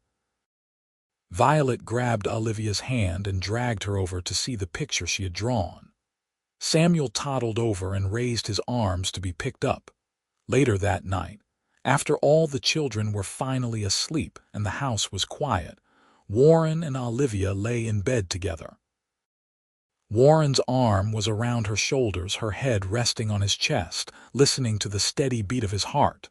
Violet grabbed Olivia's hand and dragged her over to see the picture she had drawn. Samuel toddled over and raised his arms to be picked up. Later that night, after all the children were finally asleep and the house was quiet, Warren and Olivia lay in bed together. Warren's arm was around her shoulders, her head resting on his chest, listening to the steady beat of his heart.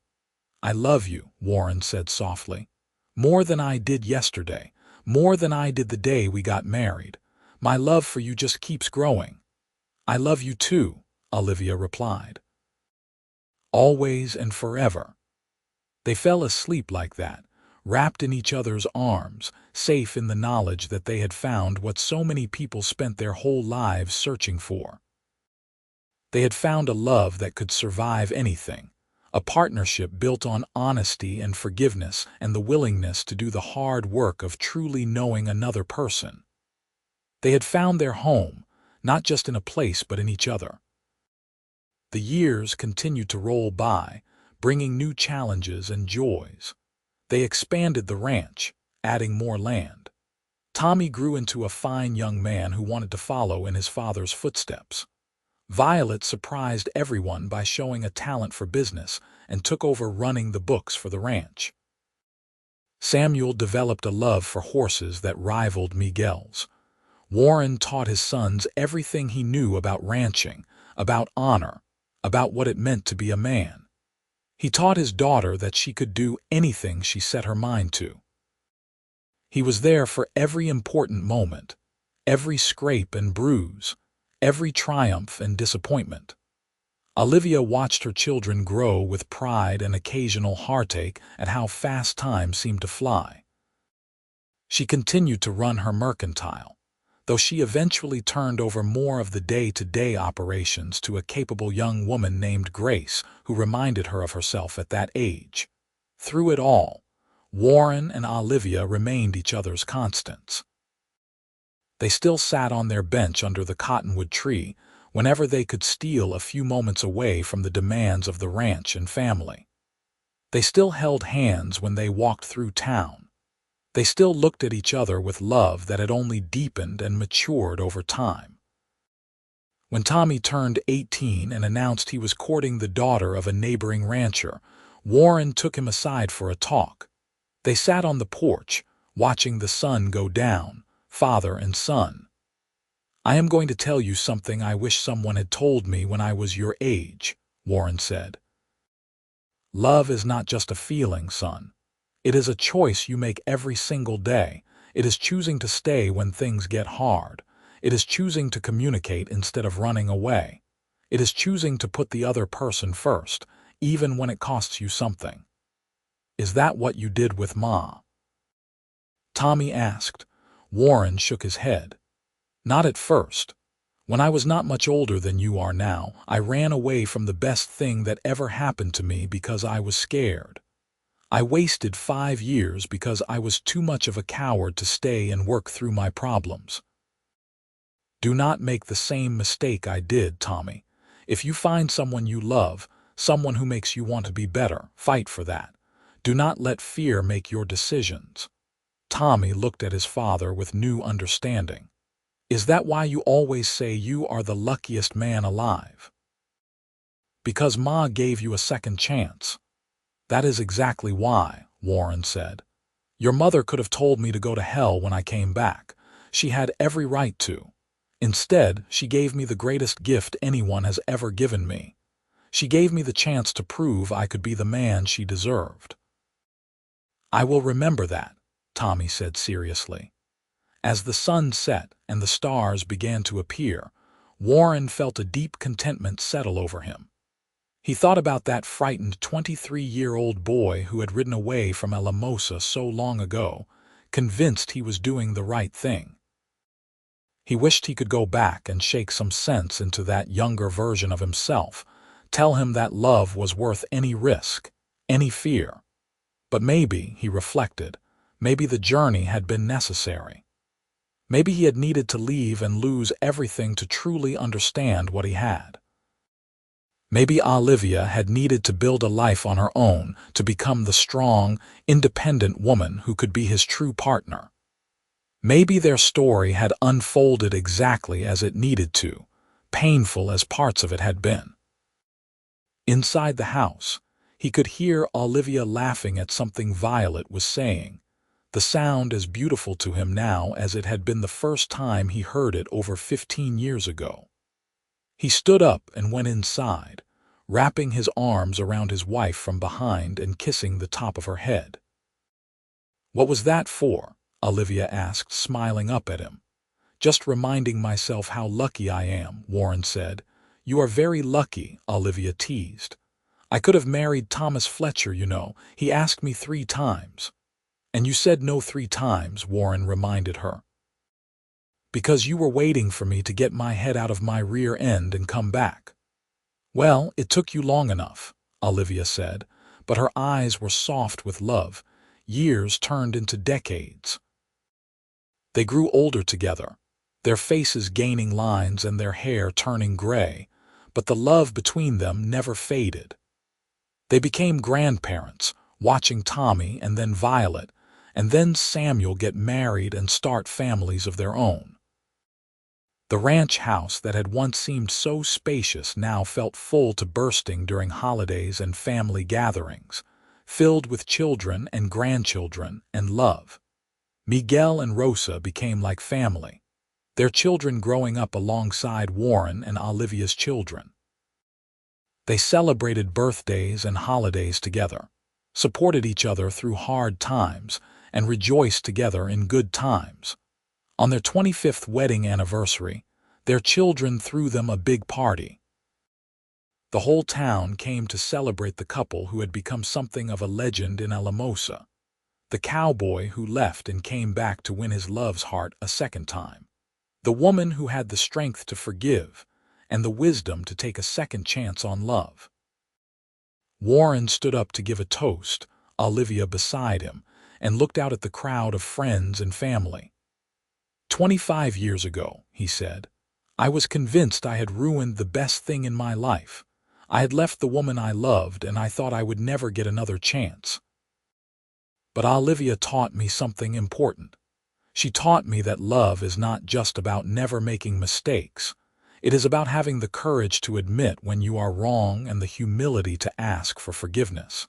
"I love you," Warren said softly. "More than I did yesterday, more than I did the day we got married. My love for you just keeps growing." "I love you too," Olivia replied. "Always and forever." They fell asleep like that, wrapped in each other's arms, safe in the knowledge that they had found what so many people spent their whole lives searching for. They had found a love that could survive anything, a partnership built on honesty and forgiveness and the willingness to do the hard work of truly knowing another person. They had found their home, not just in a place but in each other. The years continued to roll by, bringing new challenges and joys. They expanded the ranch, adding more land. Tommy grew into a fine young man who wanted to follow in his father's footsteps. Violet surprised everyone by showing a talent for business and took over running the books for the ranch. Samuel developed a love for horses that rivaled Miguel's. Warren taught his sons everything he knew about ranching, about honor, about what it meant to be a man. He taught his daughter that she could do anything she set her mind to. He was there for every important moment, every scrape and bruise, every triumph and disappointment. Olivia watched her children grow with pride and occasional heartache at how fast time seemed to fly. She continued to run her mercantile, though she eventually turned over more of the day-to-day operations to a capable young woman named Grace, who reminded her of herself at that age. Through it all, Warren and Olivia remained each other's constants. They still sat on their bench under the cottonwood tree whenever they could steal a few moments away from the demands of the ranch and family. They still held hands when they walked through town. They still looked at each other with love that had only deepened and matured over time. When Tommy turned 18 and announced he was courting the daughter of a neighboring rancher, Warren took him aside for a talk. They sat on the porch, watching the sun go down, father and son. "I am going to tell you something I wish someone had told me when I was your age," Warren said. "Love is not just a feeling, son. It is a choice you make every single day. It is choosing to stay when things get hard. It is choosing to communicate instead of running away. It is choosing to put the other person first, even when it costs you something." "Is that what you did with Ma?" Tommy asked. Warren shook his head. "Not at first. When I was not much older than you are now, I ran away from the best thing that ever happened to me because I was scared. I wasted 5 years because I was too much of a coward to stay and work through my problems." "Do not make the same mistake I did, Tommy. If you find someone you love, someone who makes you want to be better, fight for that. Do not let fear make your decisions." Tommy looked at his father with new understanding. "Is that why you always say you are the luckiest man alive?" "Because Ma gave you a second chance." "That is exactly why," Warren said. "Your mother could have told me to go to hell when I came back. She had every right to. Instead, she gave me the greatest gift anyone has ever given me. She gave me the chance to prove I could be the man she deserved." "I will remember that," Tommy said seriously. As the sun set and the stars began to appear, Warren felt a deep contentment settle over him. He thought about that frightened 23-year-old boy who had ridden away from Alamosa so long ago, convinced he was doing the right thing. He wished he could go back and shake some sense into that younger version of himself, tell him that love was worth any risk, any fear. But maybe, he reflected, maybe the journey had been necessary. Maybe he had needed to leave and lose everything to truly understand what he had. Maybe Olivia had needed to build a life on her own to become the strong, independent woman who could be his true partner. Maybe their story had unfolded exactly as it needed to, painful as parts of it had been. Inside the house, he could hear Olivia laughing at something Violet was saying, the sound as beautiful to him now as it had been the first time he heard it over 15 years ago. He stood up and went inside, wrapping his arms around his wife from behind and kissing the top of her head. "What was that for?" Olivia asked, smiling up at him. "Just reminding myself how lucky I am," Warren said. "You are very lucky," Olivia teased. "I could have married Thomas Fletcher, you know. He asked me 3 times. "And you said no 3 times, Warren reminded her. "Because you were waiting for me to get my head out of my rear end and come back." "Well, it took you long enough," Olivia said, but her eyes were soft with love. Years turned into decades. They grew older together. their faces gaining lines and their hair turning gray, but the love between them never faded. They became grandparents, watching Tommy and then Violet, and then Samuel get married and start families of their own. The ranch house that had once seemed so spacious now felt full to bursting during holidays and family gatherings, filled with children and grandchildren and love. Miguel and Rosa became like family, their children growing up alongside Warren and Olivia's children. They celebrated birthdays and holidays together, supported each other through hard times, and rejoiced together in good times. On their 25th wedding anniversary, their children threw them a big party. The whole town came to celebrate the couple who had become something of a legend in Alamosa, the cowboy who left and came back to win his love's heart a second time, the woman who had the strength to forgive and the wisdom to take a second chance on love. Warren stood up to give a toast, Olivia beside him, and looked out at the crowd of friends and family. 25 years ago, he said, I was convinced I had ruined the best thing in my life. I had left the woman I loved, and I thought I would never get another chance. But Olivia taught me something important. She taught me that love is not just about never making mistakes. It is about having the courage to admit when you are wrong and the humility to ask for forgiveness.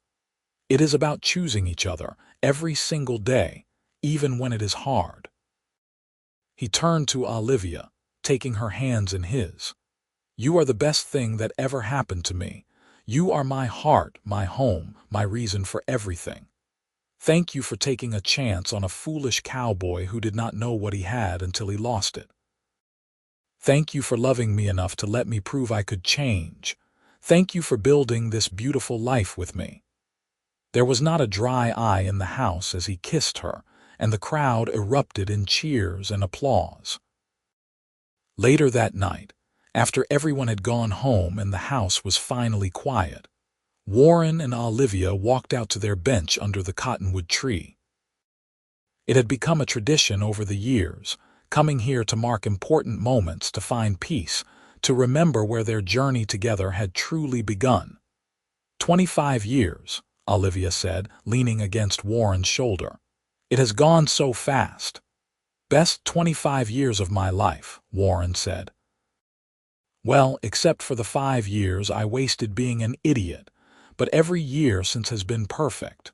It is about choosing each other every single day, even when it is hard. He turned to Olivia, taking her hands in his. You are the best thing that ever happened to me. You are my heart, my home, my reason for everything. Thank you for taking a chance on a foolish cowboy who did not know what he had until he lost it. Thank you for loving me enough to let me prove I could change. Thank you for building this beautiful life with me. There was not a dry eye in the house as he kissed her, and the crowd erupted in cheers and applause. Later that night, after everyone had gone home and the house was finally quiet, Warren and Olivia walked out to their bench under the cottonwood tree. It had become a tradition over the years, coming here to mark important moments, to find peace, to remember where their journey together had truly begun. 25 years, Olivia said, leaning against Warren's shoulder. It has gone so fast. Best 25 years of my life, Warren said. Well, except for the 5 years I wasted being an idiot, but every year since has been perfect.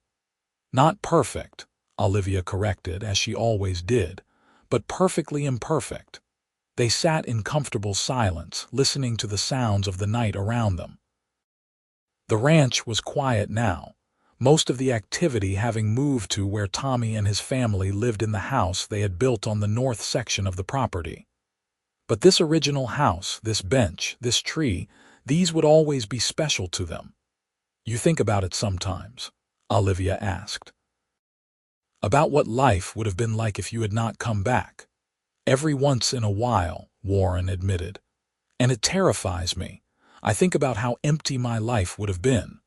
Not perfect, Olivia corrected, as she always did, but perfectly imperfect. They sat in comfortable silence, listening to the sounds of the night around them. The ranch was quiet now, most of the activity having moved to where Tommy and his family lived in the house they had built on the north section of the property. But this original house, this bench, this tree, these would always be special to them. You think about it sometimes, Olivia asked. About what life would have been like if you had not come back. Every once in a while, Warren admitted. And it terrifies me. I think about how empty my life would have been.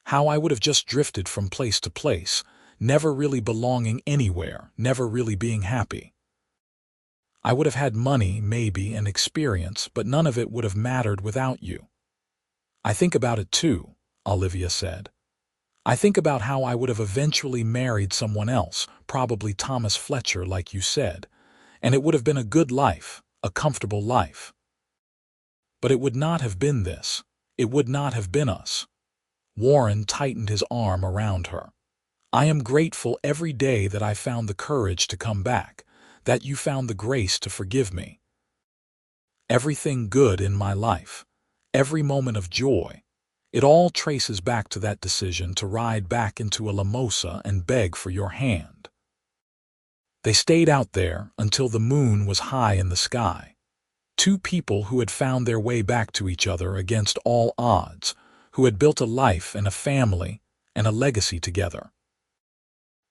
How I would have just drifted from place to place, never really belonging anywhere, never really being happy. I would have had money, maybe, and experience, but none of it would have mattered without you. I think about it too, Olivia said. I think about how I would have eventually married someone else, probably Thomas Fletcher, like you said, and it would have been a good life, a comfortable life. But it would not have been this. It would not have been us. Warren tightened his arm around her. I am grateful every day that I found the courage to come back, that you found the grace to forgive me. Everything good in my life, every moment of joy, it all traces back to that decision to ride back into Alamosa and beg for your hand. They stayed out there until the moon was high in the sky. Two people who had found their way back to each other against all odds, who had built a life and a family and a legacy together.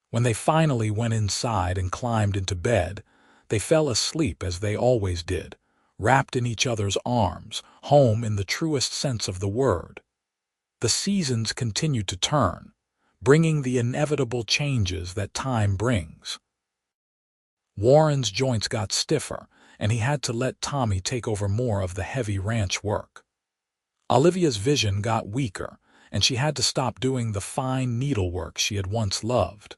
When they finally went inside and climbed into bed, they fell asleep as they always did, wrapped in each other's arms, home in the truest sense of the word. The seasons continued to turn, bringing the inevitable changes that time brings. Warren's joints got stiffer, and he had to let Tommy take over more of the heavy ranch work. Olivia's vision got weaker, and she had to stop doing the fine needlework she had once loved.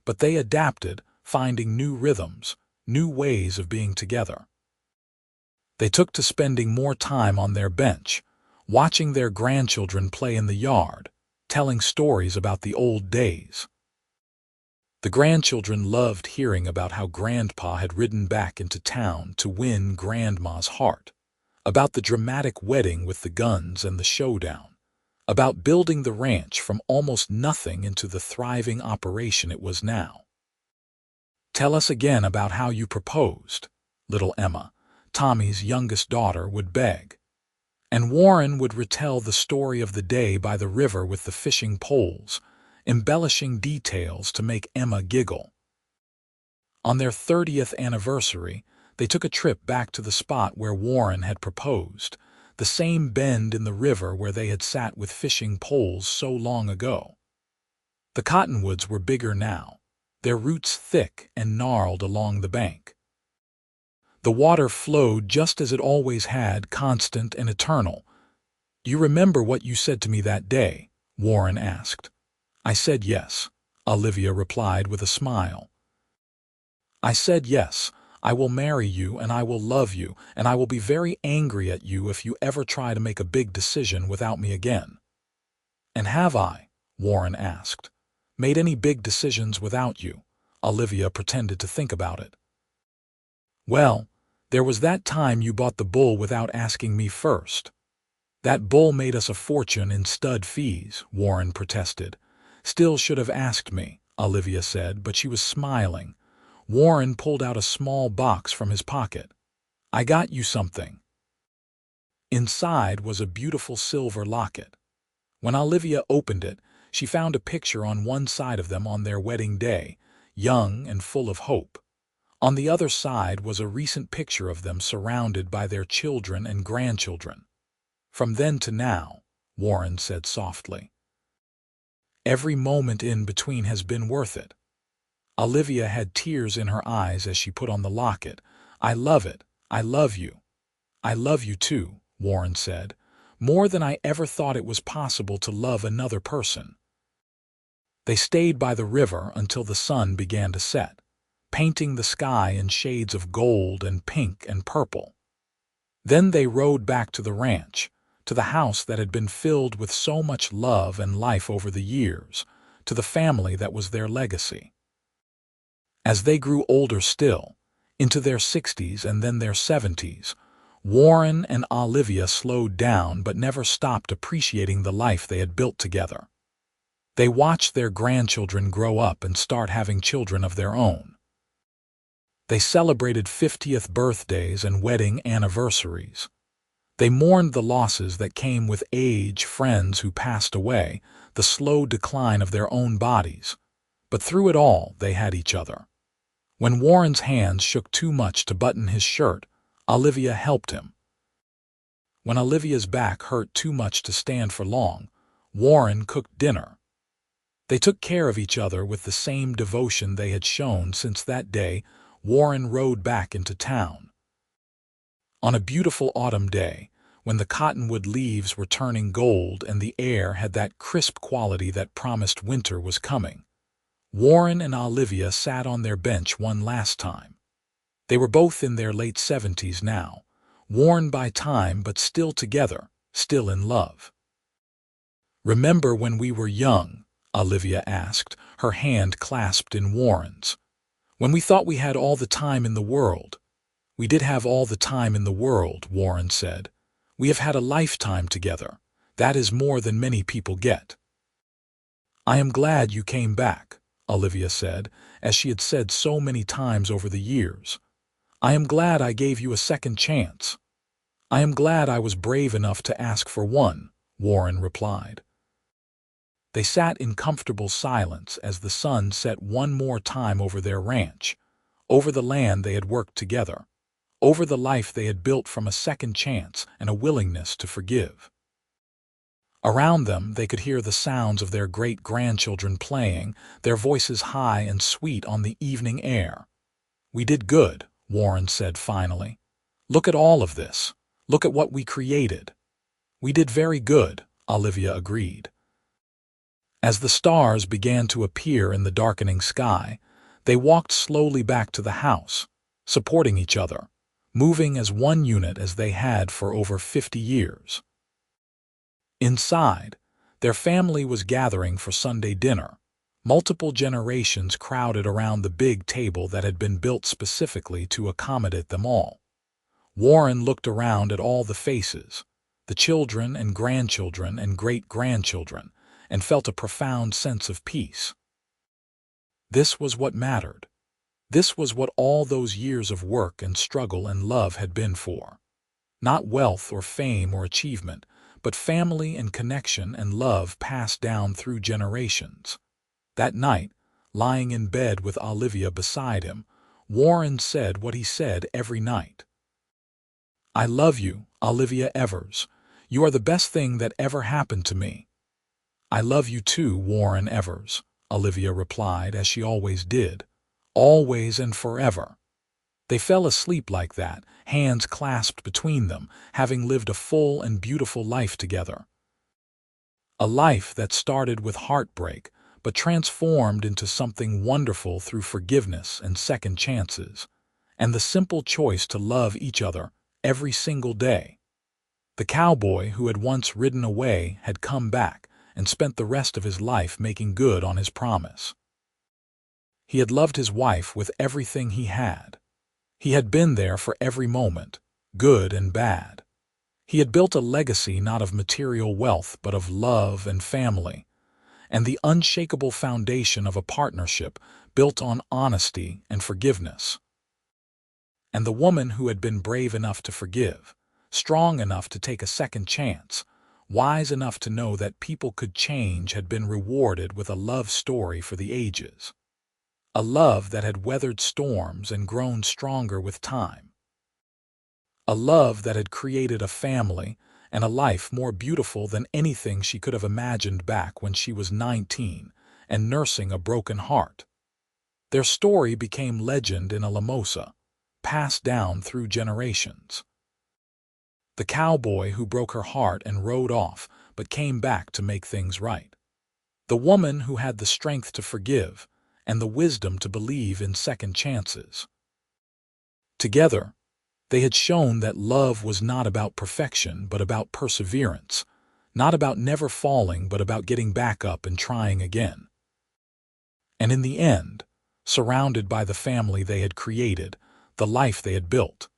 But they adapted, finding new rhythms, new ways of being together. They took to spending more time on their bench, watching their grandchildren play in the yard, telling stories about the old days. The grandchildren loved hearing about how Grandpa had ridden back into town to win Grandma's heart, about the dramatic wedding with the guns and the showdown, about building the ranch from almost nothing into the thriving operation it was now. "Tell us again about how you proposed," little Emma, Tommy's youngest daughter, would beg. And Warren would retell the story of the day by the river with the fishing poles, embellishing details to make Emma giggle. On their 30th anniversary, they took a trip back to the spot where Warren had proposed, the same bend in the river where they had sat with fishing poles so long ago. The cottonwoods were bigger now, their roots thick and gnarled along the bank. The water flowed just as it always had, constant and eternal. "You remember what you said to me that day?" Warren asked. "I said yes," Olivia replied with a smile. "I said yes, I will marry you and I will love you, and I will be very angry at you if you ever try to make a big decision without me again." "And have I," Warren asked, "made any big decisions without you?" Olivia pretended to think about it. "Well, there was that time you bought the bull without asking me first." "That bull made us a fortune in stud fees," Warren protested. "Still should have asked me," Olivia said, but she was smiling. Warren pulled out a small box from his pocket. "I got you something." Inside was a beautiful silver locket. When Olivia opened it, she found a picture on one side of them on their wedding day, young and full of hope. On the other side was a recent picture of them surrounded by their children and grandchildren. "From then to now," Warren said softly. "Every moment in between has been worth it." Olivia had tears in her eyes as she put on the locket. "I love it. I love you." "I love you too," Warren said, "more than I ever thought it was possible to love another person." They stayed by the river until the sun began to set, painting the sky in shades of gold and pink and purple. Then they rode back to the ranch, to the house that had been filled with so much love and life over the years, to the family that was their legacy. As they grew older still, into their 60s and then their 70s, Warren and Olivia slowed down but never stopped appreciating the life they had built together. They watched their grandchildren grow up and start having children of their own. They celebrated 50th birthdays and wedding anniversaries. They mourned the losses that came with age, friends who passed away, the slow decline of their own bodies. But through it all, they had each other. When Warren's hands shook too much to button his shirt, Olivia helped him. When Olivia's back hurt too much to stand for long, Warren cooked dinner. They took care of each other with the same devotion they had shown since that day Warren rode back into town. On a beautiful autumn day, when the cottonwood leaves were turning gold and the air had that crisp quality that promised winter was coming, Warren and Olivia sat on their bench one last time. They were both in their late 70s now, worn by time but still together, still in love. "Remember when we were young?" Olivia asked, her hand clasped in Warren's. "When we thought we had all the time in the world." "We did have all the time in the world," Warren said. "We have had a lifetime together. That is more than many people get." "I am glad you came back," Olivia said, as she had said so many times over the years. "I am glad I gave you a second chance." "I am glad I was brave enough to ask for one," Warren replied. They sat in comfortable silence as the sun set one more time over their ranch, over the land they had worked together, over the life they had built from a second chance and a willingness to forgive. Around them they could hear the sounds of their great-grandchildren playing, their voices high and sweet on the evening air. "We did good," Warren said finally. Look at all of this. Look at what we created. We did very good, Olivia agreed. As the stars began to appear in the darkening sky, they walked slowly back to the house, supporting each other, moving as one unit as they had for over 50 years. Inside, their family was gathering for Sunday dinner. Multiple generations crowded around the big table that had been built specifically to accommodate them all. Warren looked around at all the faces, the children and grandchildren and great-grandchildren, and felt a profound sense of peace. This was what mattered. This was what all those years of work and struggle and love had been for. Not wealth or fame or achievement, but family and connection and love passed down through generations. That night, lying in bed with Olivia beside him, Warren said what he said every night. "I love you, Olivia Evers. You are the best thing that ever happened to me." "I love you too, Warren Evers," Olivia replied, as she always did. Always and forever. They fell asleep like that, hands clasped between them, having lived a full and beautiful life together. A life that started with heartbreak, but transformed into something wonderful through forgiveness and second chances, and the simple choice to love each other every single day. The cowboy who had once ridden away had come back and spent the rest of his life making good on his promise. He had loved his wife with everything he had. He had been there for every moment, good and bad. He had built a legacy not of material wealth but of love and family, and the unshakable foundation of a partnership built on honesty and forgiveness. And the woman who had been brave enough to forgive, strong enough to take a second chance, wise enough to know that people could change, had been rewarded with a love story for the ages. A love that had weathered storms and grown stronger with time. A love that had created a family and a life more beautiful than anything she could have imagined back when she was 19 and nursing a broken heart. Their story became legend in Alamosa, passed down through generations. The cowboy who broke her heart and rode off but came back to make things right. The woman who had the strength to forgive and the wisdom to believe in second chances. Together, they had shown that love was not about perfection but about perseverance, not about never falling but about getting back up and trying again. And in the end, surrounded by the family they had created, the life they had built,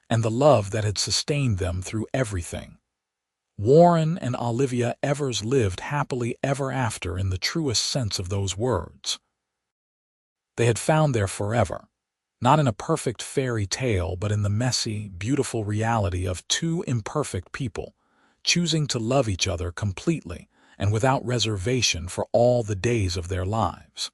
and the love that had sustained them through everything, Warren and Olivia Evers lived happily ever after in the truest sense of those words. They had found their forever, not in a perfect fairy tale but in the messy, beautiful reality of two imperfect people choosing to love each other completely and without reservation for all the days of their lives.